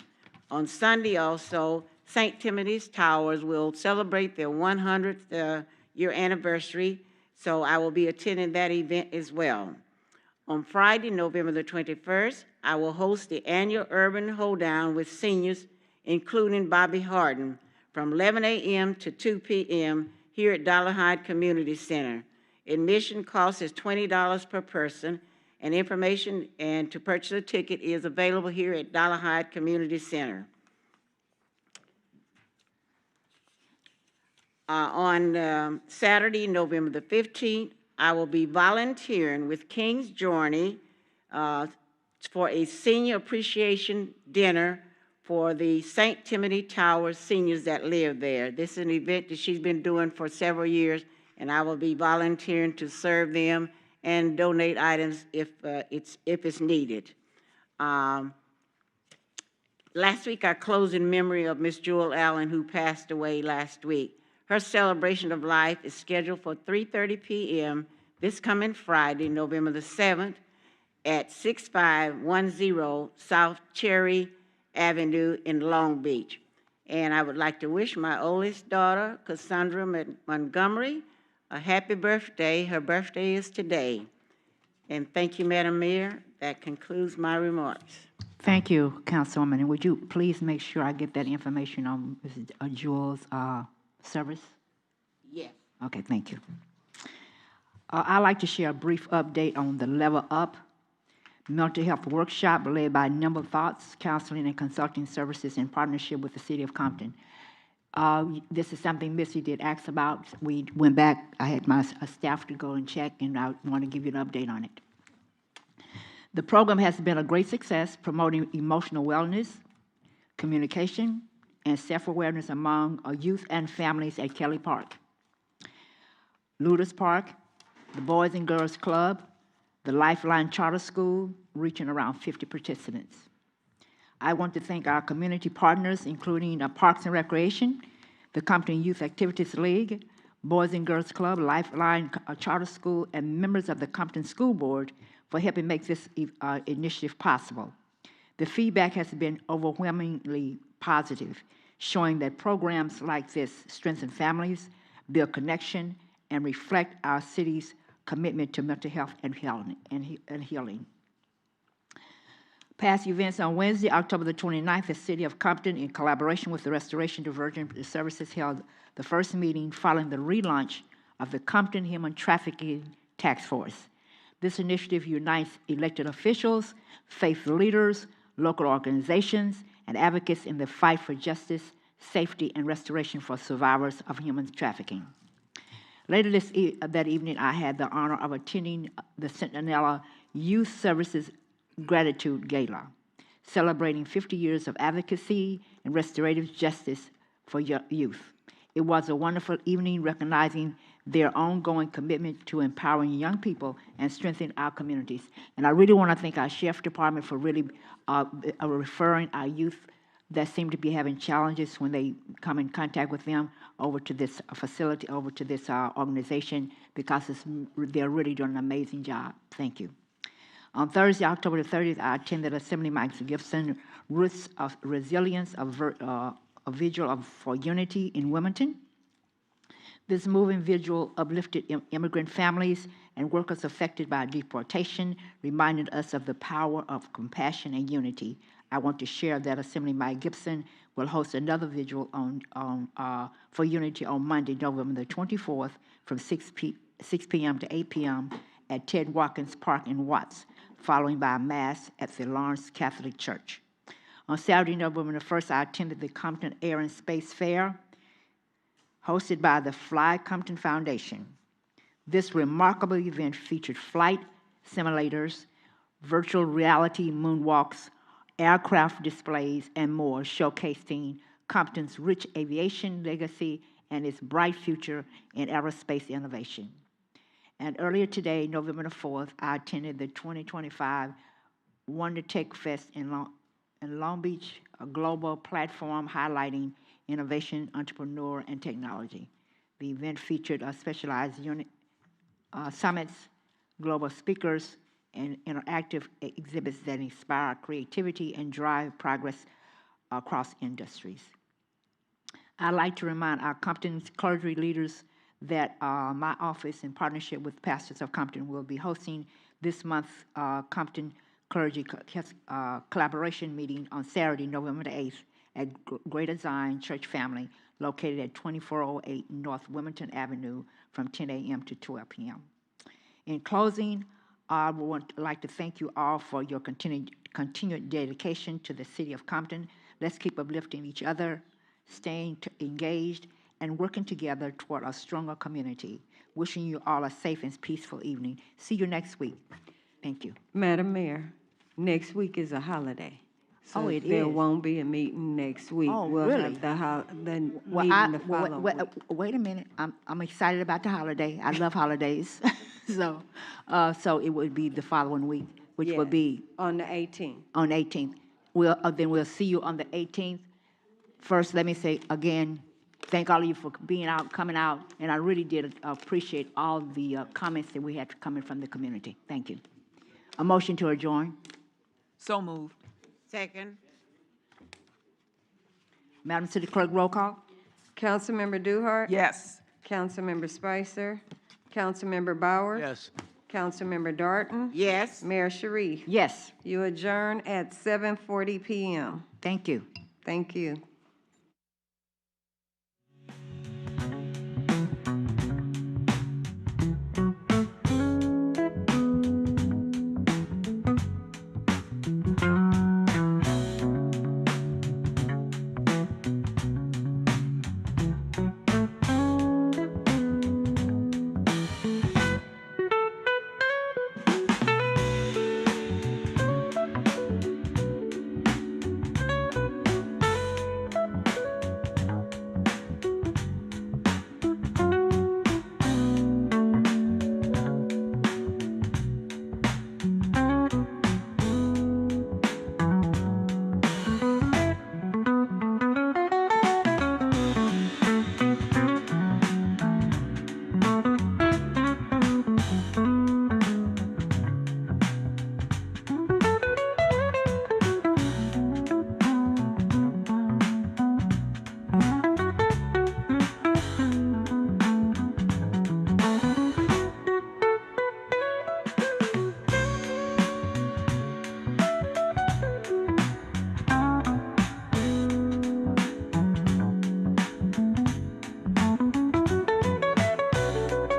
On Sunday also, St. Timothy's Towers will celebrate their 100th year anniversary, so I will be attending that event as well. On Friday, November the 21st, I will host the annual Urban Hoedown with seniors, including Bobby Harden, from 11 a.m. to 2 p.m. here at Dollarhide Community Center. Admission cost is $20 per person, and information and to purchase a ticket is available here at Dollarhide Community Center. On Saturday, November the 15th, I will be volunteering with King's Journey for a senior appreciation dinner for the St. Timothy Towers seniors that live there. This is an event that she's been doing for several years, and I will be volunteering to serve them and donate items if it's needed. Last week, I closed in memory of Miss Jewel Allen, who passed away last week. Her celebration of life is scheduled for 3:30 p.m. this coming Friday, November the 7th, at 6510 South Cherry Avenue in Long Beach. And I would like to wish my oldest daughter, Cassandra Montgomery, a happy birthday. Her birthday is today. And thank you, Madam Mayor. That concludes my remarks. Thank you, Councilwoman. And would you please make sure I get that information on Ms. Jewel's service? Yes. Okay, thank you. I'd like to share a brief update on the Level Up mental health workshop led by Nimble Thoughts Counseling and Consulting Services in partnership with the City of Compton. This is something Missy did ask about. We went back, I had my staff to go and check, and I want to give you an update on it. The program has been a great success, promoting emotional wellness, communication, and self-awareness among youth and families at Kelly Park, Ludus Park, the Boys and Girls Club, the Lifeline Charter School, reaching around 50 participants. I want to thank our community partners, including Parks and Recreation, the Compton Youth Activities League, Boys and Girls Club, Lifeline Charter School, and members of the Compton School Board for helping make this initiative possible. The feedback has been overwhelmingly positive, showing that programs like this strengthen families, build connection, and reflect our city's commitment to mental health and healing. Past events on Wednesday, October the 29th, the City of Compton, in collaboration with the Restoration Diversion Services, held the first meeting following the relaunch of the Compton Human Trafficking Task Force. This initiative unites elected officials, faith leaders, local organizations, and advocates in the fight for justice, safety, and restoration for survivors of human trafficking. Later that evening, I had the honor of attending the Centinela Youth Services Gratitude Gala, celebrating 50 years of advocacy and restorative justice for youth. It was a wonderful evening recognizing their ongoing commitment to empowering young people and strengthening our communities. And I really want to thank our sheriff department for really referring our youth that seem to be having challenges when they come in contact with them over to this facility, over to this organization, because they're really doing an amazing job. Thank you. On Thursday, October the 30th, I attended Assemblyman Gibson Roots of Resilience, a vigil for unity in Wilmington. This moving vigil uplifted immigrant families and workers affected by deportation, reminded us of the power of compassion and unity. I want to share that Assemblyman Gibson will host another vigil for unity on Monday, November the 24th, from 6 p.m. to 8 p.m. at Ted Watkins Park in Watts, following by a Mass at the Lawrence Catholic Church. On Saturday, November the 1st, I attended the Compton Air and Space Fair, hosted by the Fly Compton Foundation. This remarkable event featured flight simulators, virtual reality moonwalks, aircraft displays, and more, showcasing Compton's rich aviation legacy and its bright future in aerospace innovation. And earlier today, November the 4th, I attended the 2025 Wonder Tech Fest in Long Beach, a global platform highlighting innovation, entrepreneur, and technology. The event featured specialized summits, global speakers, and interactive exhibits that inspire creativity and drive progress across industries. I'd like to remind our Compton clergy leaders that my office, in partnership with Pastors of Compton, will be hosting this month's Compton Clergy Collaboration Meeting on Saturday, November the 8th, at Greater Zion Church Family, located at 2408 North Wilmington Avenue, from 10 a.m. to 12 p.m. In closing, I would like to thank you all for your continued dedication to the City of Compton. Let's keep uplifting each other, staying engaged, and working together toward a stronger community. Wishing you all a safe and peaceful evening. See you next week. Thank you. Madam Mayor, next week is a holiday. So there won't be a meeting next week. Oh, we'll really? have the meeting the following week. Wait a minute. I'm excited about the holiday. I love holidays. So it would be the following week, which would be on the 18th. On the 18th. Then we'll see you on the 18th. First, let me say again, thank all of you for coming out, and I really did appreciate all the comments that we had coming from the community. Thank you. A motion to adjourn. So moved. Second. Madam City Clerk, roll call. Councilmember Duhart? Yes. Councilmember Spicer? Councilmember Bowers? Yes. Councilmember Darton? Yes. Mayor Sharif? Yes. You adjourn at 7:40 p.m. Thank you. Thank you.